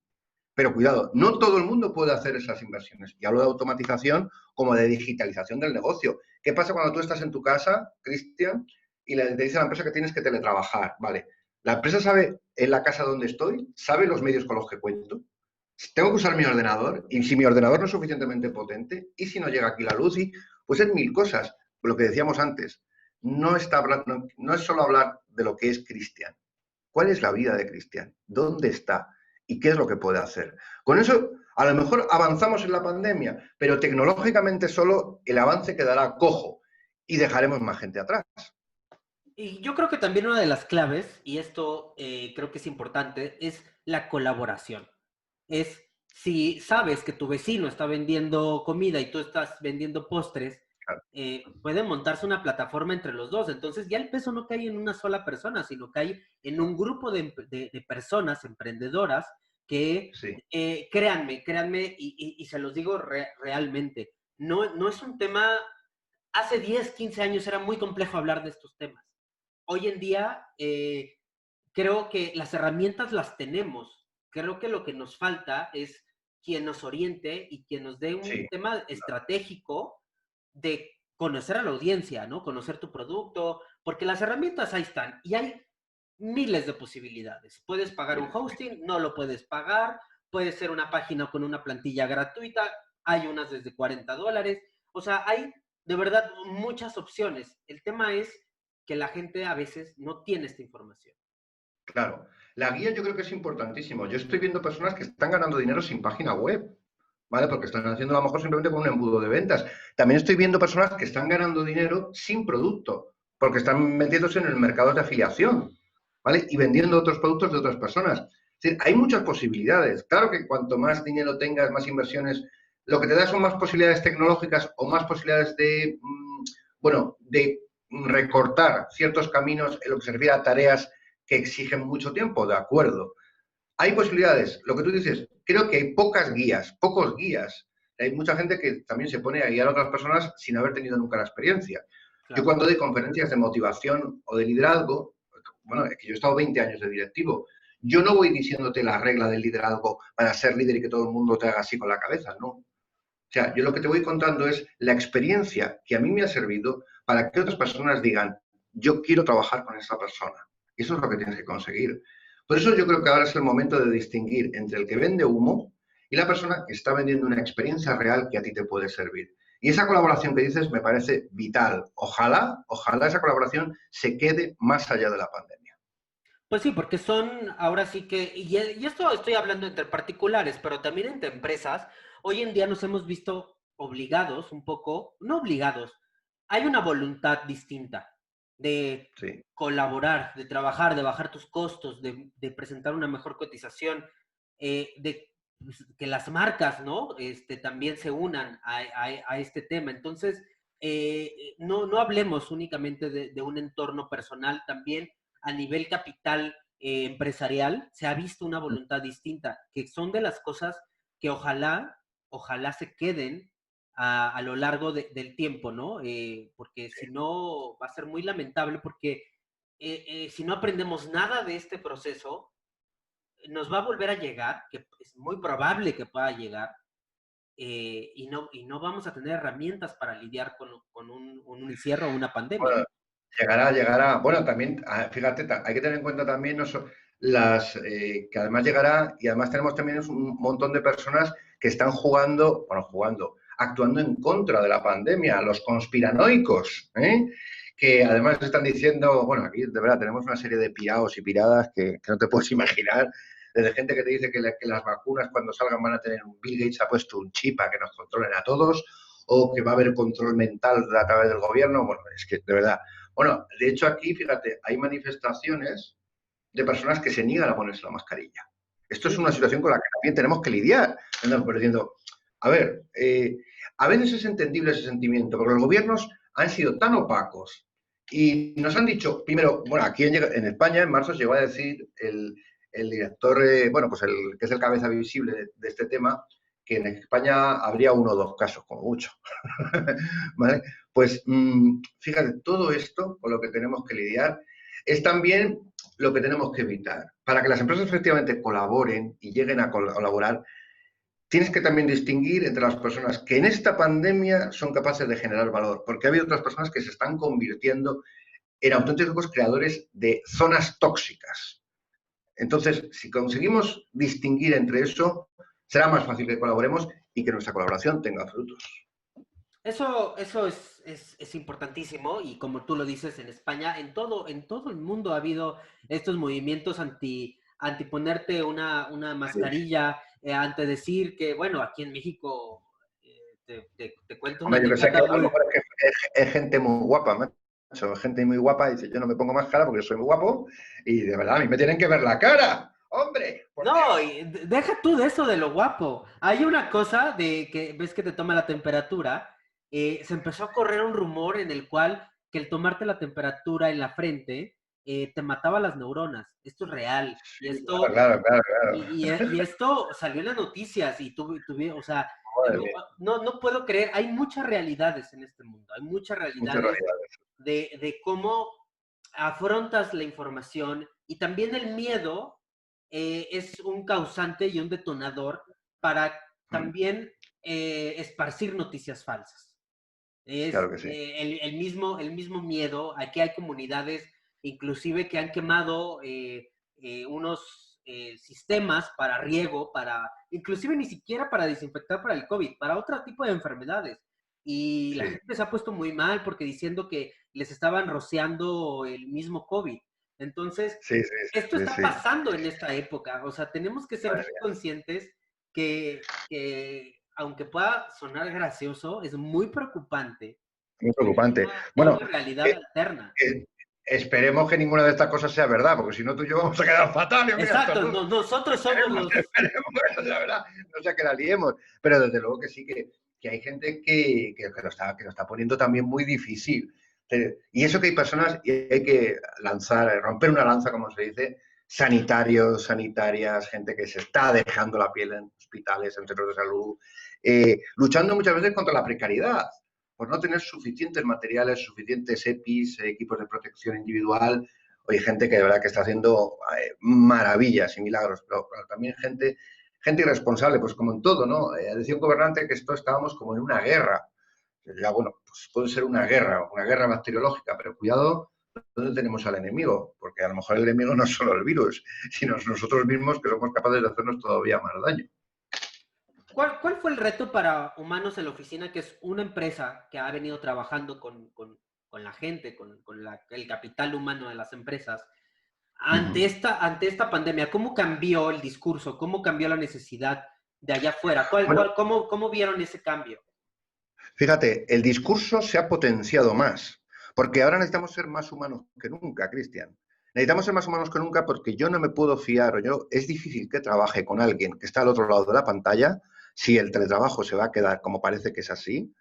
Pero cuidado, no todo el mundo puede hacer esas inversiones. Y hablo de automatización como de digitalización del negocio. ¿Qué pasa cuando tú estás en tu casa, Cristian, y te dice a la empresa que tienes que teletrabajar? Vale, la empresa sabe en la casa donde estoy, sabe los medios con los que cuento. Tengo que usar mi ordenador, y si mi ordenador no es suficientemente potente, y si no llega aquí la luz, pues es mil cosas. Lo que decíamos antes, no es solo hablar de lo que es Cristian. ¿Cuál es la vida de Cristian? ¿Dónde está? ¿Y qué es lo que puede hacer? Con eso, a lo mejor avanzamos en la pandemia, pero tecnológicamente solo el avance quedará cojo y dejaremos más gente atrás. Y yo creo que también una de las claves, y esto creo que es importante, es la colaboración. Es si sabes que tu vecino está vendiendo comida y tú estás vendiendo postres, puede montarse una plataforma entre los dos. Entonces ya el peso no cae en una sola persona, sino cae en un grupo de personas emprendedoras que, Sí, créanme, y se los digo realmente, no es un tema, hace 10 15 años era muy complejo hablar de estos temas. Hoy en día creo que las herramientas las tenemos. Creo que lo que nos falta es quien nos oriente y quien nos dé un sí, tema estratégico de conocer a la audiencia, ¿no? Conocer tu producto, porque las herramientas ahí están y hay miles de posibilidades. Puedes pagar un hosting, no lo puedes pagar, puede ser una página con una plantilla gratuita, hay unas desde $40. O sea, hay de verdad muchas opciones. El tema es que la gente a veces no tiene esta información. claro. La guía yo creo que es importantísimo. Yo estoy viendo personas que están ganando dinero sin página web, ¿vale? Porque están haciendo a lo mejor simplemente con un embudo de ventas. También estoy viendo personas que están ganando dinero sin producto, porque están metiéndose en el mercado de afiliación. ¿vale? Y vendiendo otros productos de otras personas. Es decir, hay muchas posibilidades. Claro que cuanto más dinero tengas, más inversiones, lo que te da son más posibilidades tecnológicas o más posibilidades de, bueno, de recortar ciertos caminos en lo que se refiere a tareas que exigen mucho tiempo, de acuerdo. Hay posibilidades, lo que tú dices, creo que hay pocas guías, pocos guías. Hay mucha gente que también se pone a guiar a otras personas sin haber tenido nunca la experiencia. Yo Claro. cuando doy conferencias de motivación o de liderazgo, bueno, es que yo he estado 20 años de directivo, yo no voy diciéndote la regla del liderazgo para ser líder y que todo el mundo te haga así con la cabeza, no. O sea, yo lo que te voy contando es la experiencia que a mí me ha servido para que otras personas digan, yo quiero trabajar con esa persona. Eso es lo que tienes que conseguir. Por eso yo creo que ahora es el momento de distinguir entre el que vende humo y la persona que está vendiendo una experiencia real que a ti te puede servir. Y esa colaboración que dices me parece vital. Ojalá, ojalá esa colaboración se quede más allá de la pandemia. Pues sí, porque son ahora sí que, y esto estoy hablando entre particulares, pero también entre empresas, hoy en día nos hemos visto obligados un poco, no obligados, hay una voluntad distinta de Sí. colaborar, de trabajar, de bajar tus costos, de presentar una mejor cotización, de que las marcas, ¿no? También se unan a este tema. Entonces, no hablemos únicamente de un entorno personal, también a nivel capital empresarial se ha visto una voluntad distinta, que son de las cosas que ojalá se queden a lo largo del tiempo, ¿no? Porque si no va a ser muy lamentable, porque si no aprendemos nada de este proceso, nos va a volver a llegar, que es muy probable que pueda llegar, y no vamos a tener herramientas para lidiar con un encierro o una pandemia. Bueno, llegará, llegará. Bueno, también, fíjate, hay que tener en cuenta también que además llegará y además tenemos también un montón de personas que están jugando, bueno, jugando, actuando en contra de la pandemia, los conspiranoicos, ¿eh? Que además están diciendo, bueno, aquí de verdad tenemos una serie de pirados y piradas que no te puedes imaginar, desde gente que te dice que las vacunas cuando salgan van a tener un Bill Gates ha puesto un chip para que nos controlen a todos, o que va a haber control mental a través del gobierno. Bueno, es que de verdad. Bueno, de hecho aquí, fíjate, hay manifestaciones de personas que se niegan a ponerse la mascarilla. Esto es Sí, una situación con la que también tenemos que lidiar. Andamos diciendo, a ver, a veces es entendible ese sentimiento, porque los gobiernos han sido tan opacos y nos han dicho, primero, bueno, aquí en España en marzo llegó a decir el director, bueno, pues el que es el cabeza visible de este tema, que en España habría uno o dos casos, como mucho. ¿Vale? Pues fíjate, todo esto con lo que tenemos que lidiar es también lo que tenemos que evitar. Para que las empresas efectivamente colaboren y lleguen a colaborar, tienes que también distinguir entre las personas que en esta pandemia son capaces de generar valor, porque ha habido otras personas que se están convirtiendo en auténticos creadores de zonas tóxicas. Entonces, si conseguimos distinguir entre eso, será más fácil que colaboremos y que nuestra colaboración tenga frutos. eso es importantísimo y como tú lo dices, en España, en todo el mundo ha habido estos movimientos anti ponerte una mascarilla, ante decir que, bueno, aquí en México, te cuento una Hombre, yo que sé que anécdota a lo muy... mejor es gente muy guapa, macho. Gente muy guapa dice, yo no me pongo máscara porque soy muy guapo y de verdad a mí me tienen que ver la cara. Hombre, por No, Dios. y deja tú de eso de lo guapo. Hay una cosa de que ves que te toma la temperatura. Se empezó a correr un rumor en el cual que el tomarte la temperatura en la frente te mataba las neuronas. Esto es real. Y Sí, claro, esto, claro, claro, claro. y esto salió en las noticias y tuve, o sea, Madre yo mía, no puedo creer. Hay muchas realidades en este mundo. Hay muchas muchas realidades realidades. de cómo afrontas la información y también el miedo es un causante y un detonador para también esparcir noticias falsas. Es Claro que sí. el mismo miedo. Aquí hay comunidades inclusive que han quemado unos sistemas para riego, inclusive ni siquiera para desinfectar para el COVID, para otro tipo de enfermedades. Y la Sí, gente se ha puesto muy mal porque diciendo que les estaban rociando el mismo COVID. Entonces, sí, sí, esto sí, sí, está sí. pasando en esta época. O sea, tenemos que ser Madre muy mía, conscientes que aunque pueda sonar gracioso, es muy preocupante muy porque preocupante. hay una Bueno, realidad eh, alterna. eh, esperemos que ninguna de estas cosas sea verdad, porque si no tú y yo vamos a quedar fatal. Exacto, nosotros somos los... Esperemos que no sea verdad, no sea que la liemos. Pero desde luego que sí, que hay gente que lo está poniendo también muy difícil. Y eso que hay personas, y hay que lanzar, romper una lanza, como se dice, sanitarios, sanitarias, gente que se está dejando la piel en hospitales, en centros de salud, luchando muchas veces contra la precariedad, por no tener suficientes materiales, suficientes EPIs, equipos de protección individual. Oye, gente que de verdad que está haciendo maravillas y milagros, pero también gente irresponsable, pues como en todo, ¿no? Decía un gobernante que estábamos como en una guerra. Ya, bueno, pues puede ser una guerra bacteriológica, pero cuidado dónde tenemos al enemigo, porque a lo mejor el enemigo no es solo el virus, sino nosotros mismos que somos capaces de hacernos todavía más daño. ¿Cuál fue el reto para Humanos en la Oficina, que es una empresa que ha venido trabajando con la gente, con el capital humano de las empresas, ante esta pandemia? ¿Cómo cambió el discurso? ¿Cómo cambió la necesidad de allá afuera? Bueno, ¿Cómo vieron ese cambio? fíjate, el discurso se ha potenciado más, porque ahora necesitamos ser más humanos que nunca, Cristian. Necesitamos ser más humanos que nunca porque yo no me puedo fiar, es difícil que trabaje con alguien que está al otro lado de la pantalla si el teletrabajo se va a quedar como parece que es así,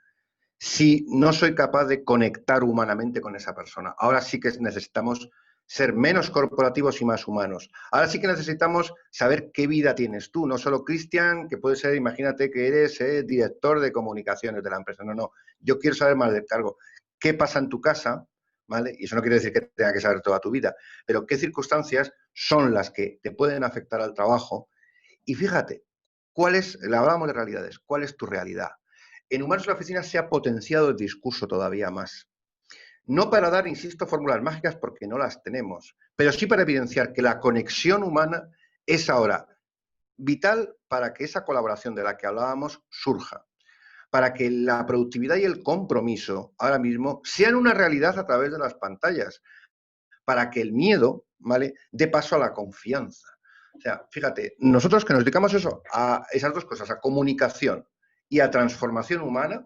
si no soy capaz de conectar humanamente con esa persona. Ahora sí que necesitamos ser menos corporativos y más humanos. Ahora sí que necesitamos saber qué vida tienes tú, no solo Cristian, que puede ser, imagínate que eres director de comunicaciones de la empresa. No, no, yo quiero saber más del cargo. ¿Qué pasa en tu casa? ¿Vale? Y eso no quiere decir que tenga que saber toda tu vida, pero qué circunstancias son las que te pueden afectar al trabajo. Y fíjate, hablábamos de realidades, ¿cuál es tu realidad? En Humanos en la Oficina se ha potenciado el discurso todavía más. No para dar, insisto, fórmulas mágicas porque no las tenemos, pero sí para evidenciar que la conexión humana es ahora vital para que esa colaboración de la que hablábamos surja, para que la productividad y el compromiso ahora mismo sean una realidad a través de las pantallas, para que el miedo, ¿vale?, dé paso a la confianza. O sea, fíjate, nosotros que nos dedicamos a esas dos cosas, a comunicación y a transformación humana,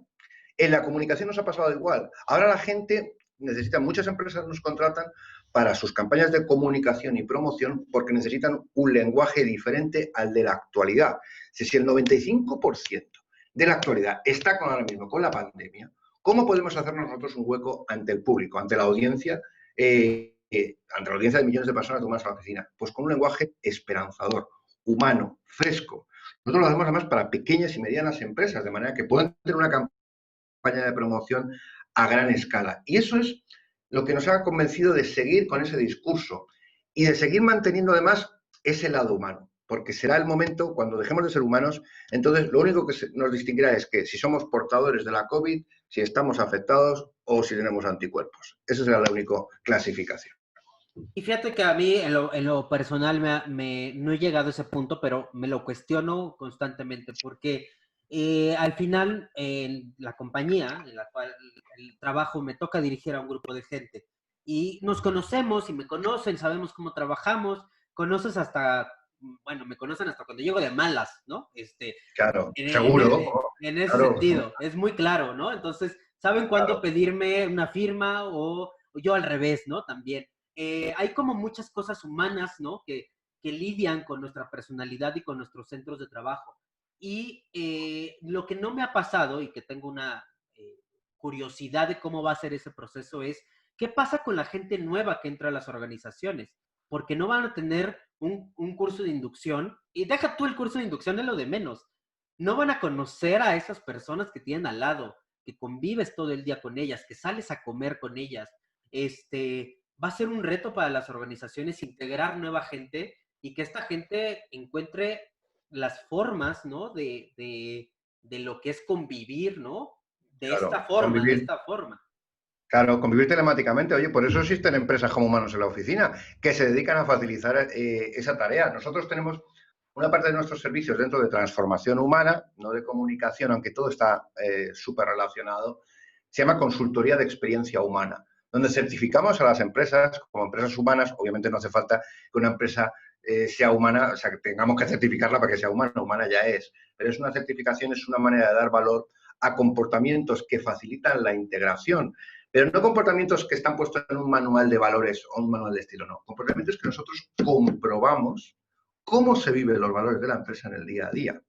en la comunicación nos ha pasado igual. Ahora la gente necesita, muchas empresas nos contratan para sus campañas de comunicación y promoción porque necesitan un lenguaje diferente al de la actualidad. Si el 95% de la actualidad está ahora mismo con la pandemia, ¿cómo podemos hacernos nosotros un hueco ante el público, ante la audiencia, ante la audiencia de millones de personas de Humanos en la Oficina? Pues con un lenguaje esperanzador, humano, fresco. Nosotros lo hacemos además para pequeñas y medianas empresas, de manera que puedan tener una campaña de promoción a gran escala. Y eso es lo que nos ha convencido de seguir con ese discurso y de seguir manteniendo además ese lado humano, porque será el momento cuando dejemos de ser humanos, entonces lo único que nos distinguirá es que si somos portadores de la COVID, si estamos afectados o si tenemos anticuerpos. Esa será la única clasificación. Y fíjate que a mí en lo personal no he llegado a ese punto, pero me lo cuestiono constantemente porque al final la compañía en la cual el trabajo me toca dirigir a un grupo de gente y nos conocemos y me conocen, sabemos cómo trabajamos, conoces hasta, bueno, me conocen hasta cuando llego de malas, ¿no? Claro, seguro. En ese Claro. sentido, es muy claro, ¿no? Entonces, saben cuándo pedirme una firma o yo al revés, ¿no? También. Hay como muchas cosas humanas, ¿no? Que lidian con nuestra personalidad y con nuestros centros de trabajo. Y lo que no me ha pasado y que tengo una curiosidad de cómo va a ser ese proceso es, ¿qué pasa con la gente nueva que entra a las organizaciones? Porque no van a tener un curso de inducción, y deja tú el curso de inducción de lo de menos, no van a conocer a esas personas que tienen al lado, que convives todo el día con ellas, que sales a comer con ellas. Va a ser un reto para las organizaciones integrar nueva gente y que esta gente encuentre las formas, ¿no? De lo que es convivir, ¿no? De esta forma, de esta forma. Claro, convivir telemáticamente. Oye, por eso existen empresas como Humanos en la Oficina, que se dedican a facilitar esa tarea. Nosotros tenemos una parte de nuestros servicios dentro de transformación humana, no de comunicación, aunque todo está súper relacionado. Se llama consultoría de experiencia humana, donde certificamos a las empresas como empresas humanas. Obviamente no hace falta que una empresa sea humana, o sea, que tengamos que certificarla para que sea humana, humana ya es. Pero es una certificación, es una manera de dar valor a comportamientos que facilitan la integración. Pero no comportamientos que están puestos en un manual de valores o un manual de estilo, no. Comportamientos que nosotros comprobamos cómo se viven los valores de la empresa en el día a día,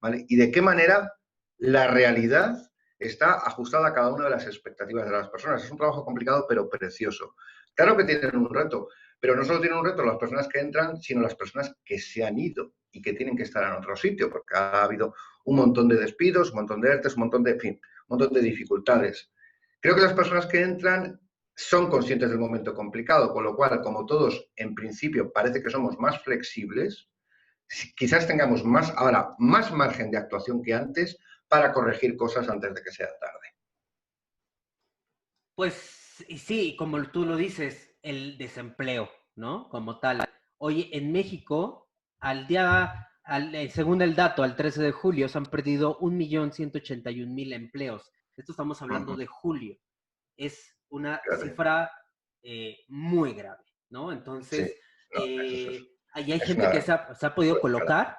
¿vale? Y de qué manera la realidad está ajustada a cada una de las expectativas de las personas. Es un trabajo complicado, pero precioso. Claro que tienen un reto, pero no solo tienen un reto las personas que entran, sino las personas que se han ido y que tienen que estar en otro sitio, porque ha habido un montón de despidos, un montón de ERTEs, un montón de, en fin, un montón de dificultades. Creo que las personas que entran son conscientes del momento complicado, con lo cual, como todos, en principio, parece que somos más flexibles, quizás tengamos ahora más margen de actuación que antes para corregir cosas antes de que sea tarde. Pues sí, como tú lo dices, el desempleo, ¿no? Como tal. Oye, en México, según el dato, al 13 de julio, se han perdido 1.181.000 empleos. Esto estamos hablando de julio. Es una cifra muy grave, ¿no? Sí, Entonces, no, ahí hay es gente que una... se ha podido colocar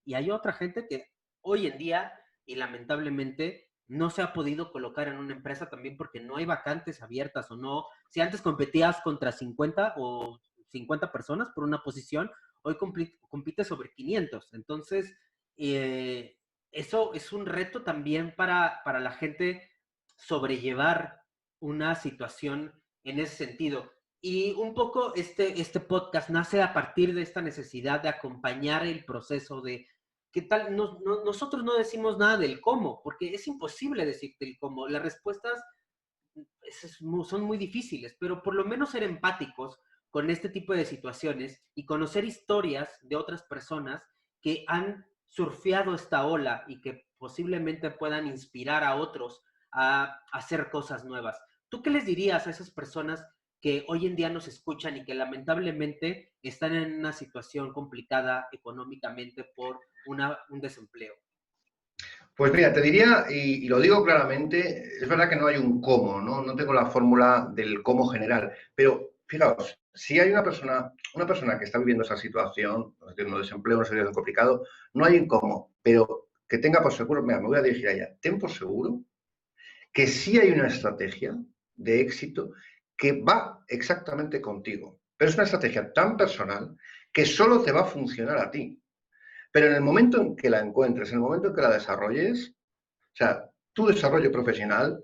y hay otra gente que hoy en día, y lamentablemente, no se ha podido colocar en una empresa también porque no hay vacantes abiertas o no. Si antes competías contra 50 o 50 personas por una posición, hoy compites sobre 500. Entonces, eso es un reto también para la gente sobrellevar una situación en ese sentido. Y un poco este podcast nace a partir de esta necesidad de acompañar el proceso de ¿qué tal? Nosotros no decimos nada del cómo, porque es imposible decirte el cómo. Las respuestas son muy difíciles, pero por lo menos ser empáticos con este tipo de situaciones y conocer historias de otras personas que han surfeado esta ola y que posiblemente puedan inspirar a otros a hacer cosas nuevas. ¿Tú qué les dirías a esas personas que hoy en día nos escuchan y que lamentablemente están en una situación complicada económicamente por un desempleo? Pues mira, te diría, y lo digo claramente, es verdad que no hay un cómo, ¿no? No tengo la fórmula del cómo general, pero fijaos, si hay una persona que está viviendo esa situación, un desempleo, una situación complicada, no hay un cómo, pero que tenga por seguro, mira, me voy a dirigir a ella, ten por seguro que sí hay una estrategia de éxito que va exactamente contigo, pero es una estrategia tan personal que solo te va a funcionar a ti. Pero en el momento en que la encuentres, en el momento en que la desarrolles, o sea, tu desarrollo profesional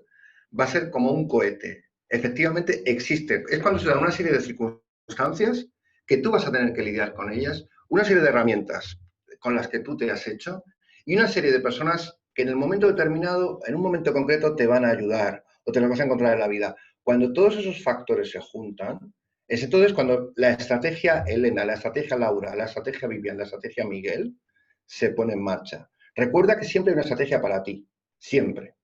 va a ser como un cohete. Efectivamente existe. Es cuando se dan una serie de circunstancias que tú vas a tener que lidiar con ellas, una serie de herramientas con las que tú te has hecho y una serie de personas que en el momento determinado, en un momento concreto, te van a ayudar o te las vas a encontrar en la vida. Cuando todos esos factores se juntan, es entonces cuando la estrategia Elena, la estrategia Laura, la estrategia Vivian, la estrategia Miguel se pone en marcha. Recuerda que siempre hay una estrategia para ti, siempre.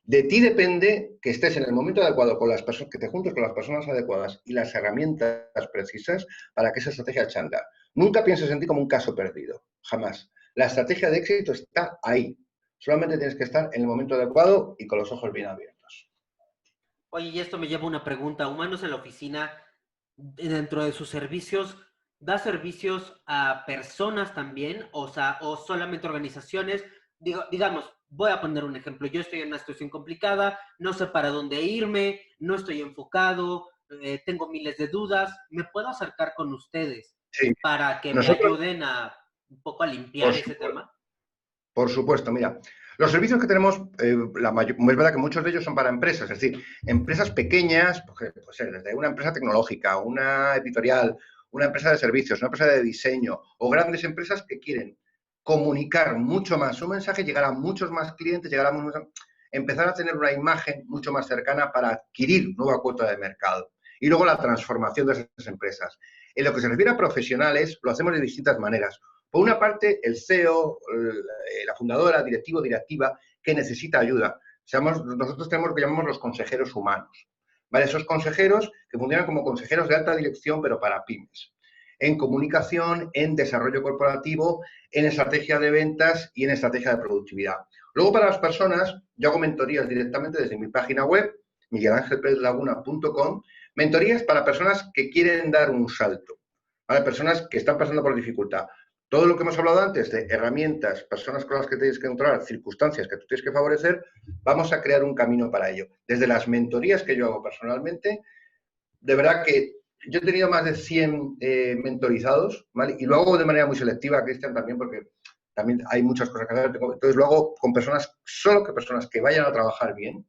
De ti depende que estés en el momento adecuado con las personas, que te juntes con las personas adecuadas y las herramientas precisas para que esa estrategia eche a andar. Nunca pienses en ti como un caso perdido, jamás. La estrategia de éxito está ahí. Solamente tienes que estar en el momento adecuado y con los ojos bien abiertos. Oye, y esto me lleva a una pregunta. Humanos en la Oficina, dentro de sus servicios, ¿da servicios a personas también? O sea, o solamente organizaciones. Digamos, voy a poner un ejemplo. Yo estoy en una situación complicada, no sé para dónde irme, no estoy enfocado, tengo miles de dudas. ¿Me puedo acercar con ustedes Sí, para que me nosotros, ayuden a un poco a por limpiar ese supuesto, tema? por supuesto, mira, los servicios que tenemos, es verdad que muchos de ellos son para empresas, es decir, empresas pequeñas, pues, desde una empresa tecnológica, una editorial, una empresa de servicios, una empresa de diseño, o grandes empresas que quieren comunicar mucho más su mensaje, llegar a muchos más clientes, empezar a tener una imagen mucho más cercana para adquirir nueva cuota de mercado. Y luego la transformación de esas empresas. En lo que se refiere a profesionales, lo hacemos de distintas maneras. Por una parte, el CEO, la fundadora, directivo, directiva, que necesita ayuda. Nosotros tenemos lo que llamamos los consejeros humanos. ¿Vale? Esos consejeros que funcionan como consejeros de alta dirección, pero para pymes. En comunicación, en desarrollo corporativo, en estrategia de ventas y en estrategia de productividad. Luego, para las personas, yo hago mentorías directamente desde mi página web, miguelangelperezlaguna.com, mentorías para personas que quieren dar un salto, ¿vale? Personas que están pasando por dificultad. todo lo que hemos hablado antes de herramientas, personas con las que tienes que encontrar, circunstancias que tú tienes que favorecer, vamos a crear un camino para ello. Desde las mentorías que yo hago personalmente, de verdad que yo he tenido más de 100 mentorizados, ¿vale? Y lo hago de manera muy selectiva, Cristian, también, porque también hay muchas cosas que hacer. Entonces lo hago con personas, solo que personas que vayan a trabajar bien,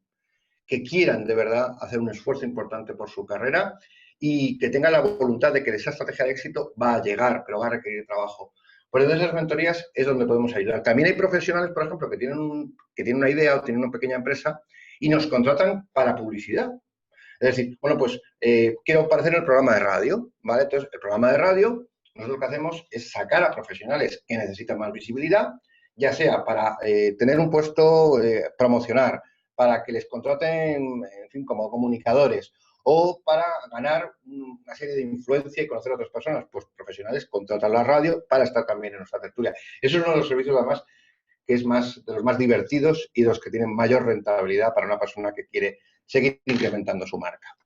que quieran de verdad hacer un esfuerzo importante por su carrera y que tengan la voluntad de que esa estrategia de éxito va a llegar, pero va a requerir trabajo. Por eso esas mentorías es donde podemos ayudar. También hay profesionales, por ejemplo, que tienen una idea o tienen una pequeña empresa y nos contratan para publicidad. Es decir, bueno, pues quiero aparecer en el programa de radio, ¿vale? Entonces, el programa de radio, nosotros lo que hacemos es sacar a profesionales que necesitan más visibilidad, ya sea para tener un puesto, promocionar, para que les contraten, en fin, como comunicadores, o para ganar una serie de influencia y conocer a otras personas, pues profesionales contratan la radio para estar también en nuestra tertulia. Eso es uno de los servicios, además, que es más de los más divertidos y de los que tienen mayor rentabilidad para una persona que quiere seguir incrementando su marca.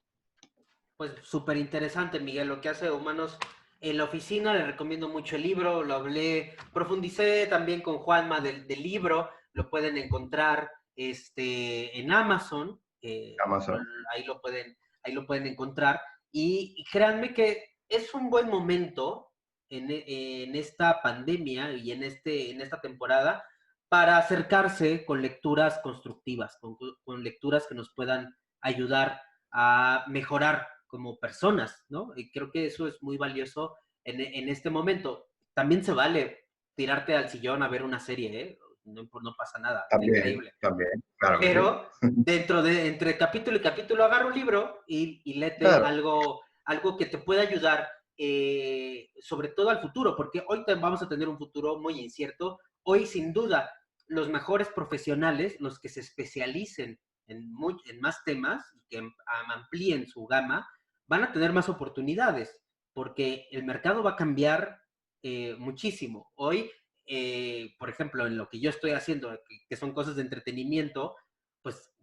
Pues súper interesante, Miguel, lo que hace Humanos en la oficina. Le recomiendo mucho el libro, lo hablé, profundicé también con Juanma del libro, lo pueden encontrar en Amazon, Amazon. ahí lo pueden encontrar. Y créanme que es un buen momento en esta pandemia y en esta temporada para acercarse con lecturas constructivas, con lecturas que nos puedan ayudar a mejorar como personas, ¿no? Y creo que eso es muy valioso en este momento. También se vale tirarte al sillón a ver una serie, ¿eh? No pasa nada, está increíble. También, claro que sí. Pero entre capítulo y capítulo agarra un libro y léete Claro. algo que te pueda ayudar, sobre todo al futuro, porque hoy vamos a tener un futuro muy incierto. Hoy, sin duda, los mejores profesionales, los que se especialicen en más temas y que amplíen su gama, van a tener más oportunidades, porque el mercado va a cambiar muchísimo. Hoy, por ejemplo, en lo que yo estoy haciendo, que son cosas de entretenimiento, pues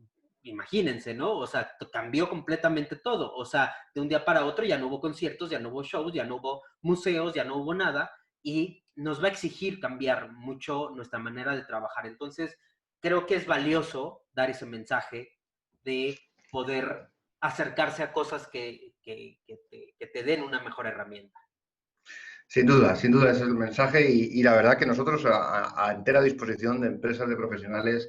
imagínense, ¿no? O sea, cambió completamente todo. O sea, de un día para otro ya no hubo conciertos, ya no hubo shows, ya no hubo museos, ya no hubo nada, y nos va a exigir cambiar mucho nuestra manera de trabajar. Entonces, creo que es valioso dar ese mensaje de poder acercarse a cosas que te den una mejor herramienta. Sin duda, ese es el mensaje y la verdad que nosotros a entera disposición de empresas, de profesionales,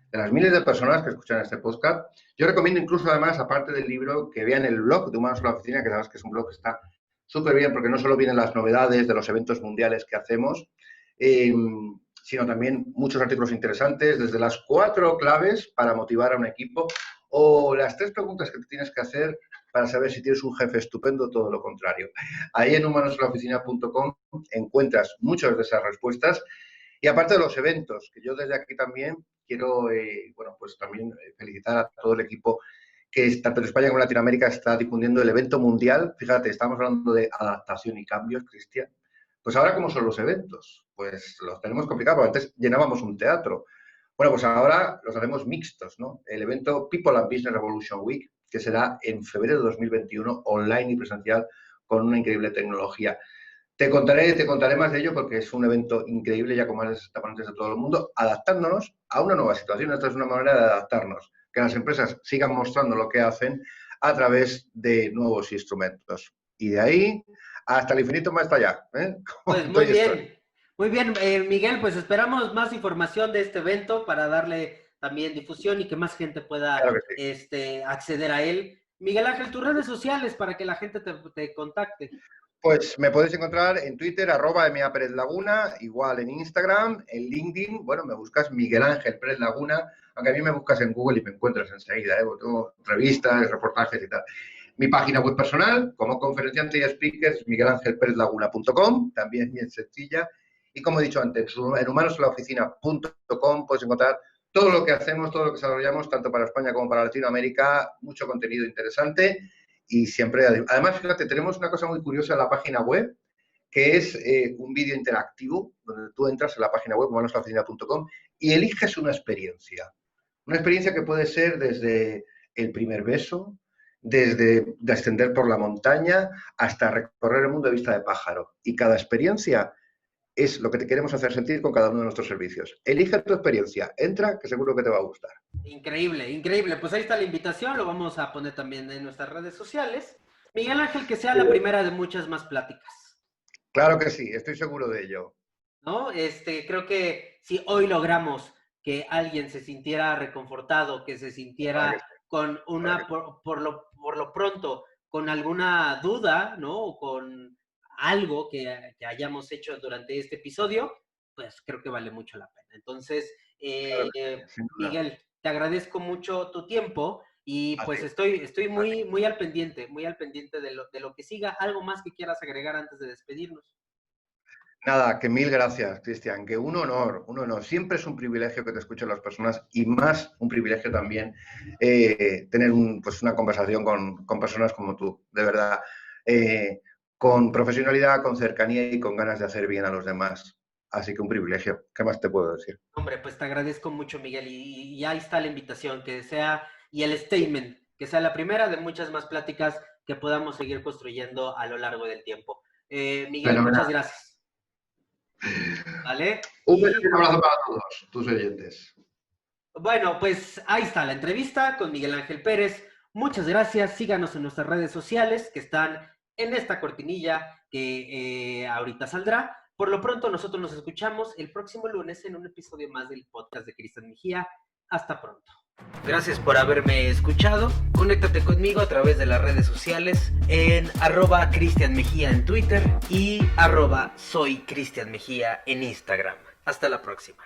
de las miles de personas que escuchan este podcast. Yo recomiendo incluso además, aparte del libro, que vean el blog de Humanos en la Oficina, que sabes que es un blog que está súper bien porque no solo vienen las novedades de los eventos mundiales que hacemos, sino también muchos artículos interesantes, desde las 4 claves para motivar a un equipo o las 3 preguntas que te tienes que hacer para saber si tienes un jefe estupendo, todo lo contrario. Ahí en humanosenlaoficina.com encuentras muchas de esas respuestas y aparte de los eventos, que yo desde aquí también quiero, bueno, pues también felicitar a todo el equipo que tanto en España como en Latinoamérica está difundiendo el evento mundial. Fíjate, estamos hablando de adaptación y cambios, Cristian. Pues ahora, ¿cómo son los eventos? Pues los tenemos complicados, porque antes llenábamos un teatro. Bueno, pues ahora los hacemos mixtos, ¿no? El evento People and Business Revolution Week, que será en febrero de 2021, online y presencial, con una increíble tecnología. Te contaré más de ello porque es un evento increíble, ya con más de 60 ponentes de todo el mundo, adaptándonos a una nueva situación. Esta es una manera de adaptarnos, que las empresas sigan mostrando lo que hacen a través de nuevos instrumentos. Y de ahí hasta el infinito más allá. ¿Eh? Pues muy bien, Miguel, pues esperamos más información de este evento para darle también difusión y que más gente pueda Claro que sí. acceder a él. Miguel Ángel, tus redes sociales para que la gente te contacte. Pues me podéis encontrar en Twitter, @MAPérezLaguna, igual en Instagram, en LinkedIn, bueno, me buscas Miguel Ángel Pérez Laguna, aunque a mí me buscas en Google y me encuentras enseguida, porque tengo revistas, reportajes y tal. Mi página web personal, como conferenciante y speaker, es miguelangelperezlaguna.com, también bien sencilla. Y como he dicho antes, en humanosenlaoficina.com puedes encontrar todo lo que hacemos, todo lo que desarrollamos, tanto para España como para Latinoamérica, mucho contenido interesante. Y siempre, además, fíjate, tenemos una cosa muy curiosa en la página web, que es un vídeo interactivo, donde tú entras en la página web, humanosenlaoficina.com, y eliges una experiencia. Una experiencia que puede ser desde el primer beso, desde descender por la montaña, hasta recorrer el mundo de vista de pájaro. Y cada experiencia es lo que te queremos hacer sentir con cada uno de nuestros servicios. Elige tu experiencia, entra, que seguro que te va a gustar. Increíble, increíble. Pues ahí está la invitación, lo vamos a poner también en nuestras redes sociales. Miguel Ángel, que sea la primera de muchas más pláticas. Claro que sí, estoy seguro de ello. ¿No? Creo que si hoy logramos que alguien se sintiera reconfortado, que se sintiera con una, por lo pronto, con alguna duda, ¿no? O con algo que hayamos hecho durante este episodio, pues creo que vale mucho la pena. Entonces, Miguel, te agradezco mucho tu tiempo y pues estoy muy al pendiente de lo que siga. ¿Algo más que quieras agregar antes de despedirnos? Nada, que mil gracias, Cristian, que un honor. Siempre es un privilegio que te escuchen las personas y más un privilegio también tener una conversación con personas como tú, de verdad, con profesionalidad, con cercanía y con ganas de hacer bien a los demás. Así que un privilegio. ¿Qué más te puedo decir? Hombre, pues te agradezco mucho, Miguel, y ahí está la invitación, y el statement, que sea la primera de muchas más pláticas que podamos seguir construyendo a lo largo del tiempo. Miguel, muchas gracias. ¿Vale? Un abrazo para todos tus oyentes. Bueno, pues ahí está la entrevista con Miguel Ángel Pérez. Muchas gracias. Síganos en nuestras redes sociales que están en esta cortinilla que ahorita saldrá. Por lo pronto, nosotros nos escuchamos el próximo lunes en un episodio más del podcast de Cristian Mejía. Hasta pronto. Gracias por haberme escuchado. Conéctate conmigo a través de las redes sociales en @CristianMejía en Twitter y @soyCristianMejía en Instagram. Hasta la próxima.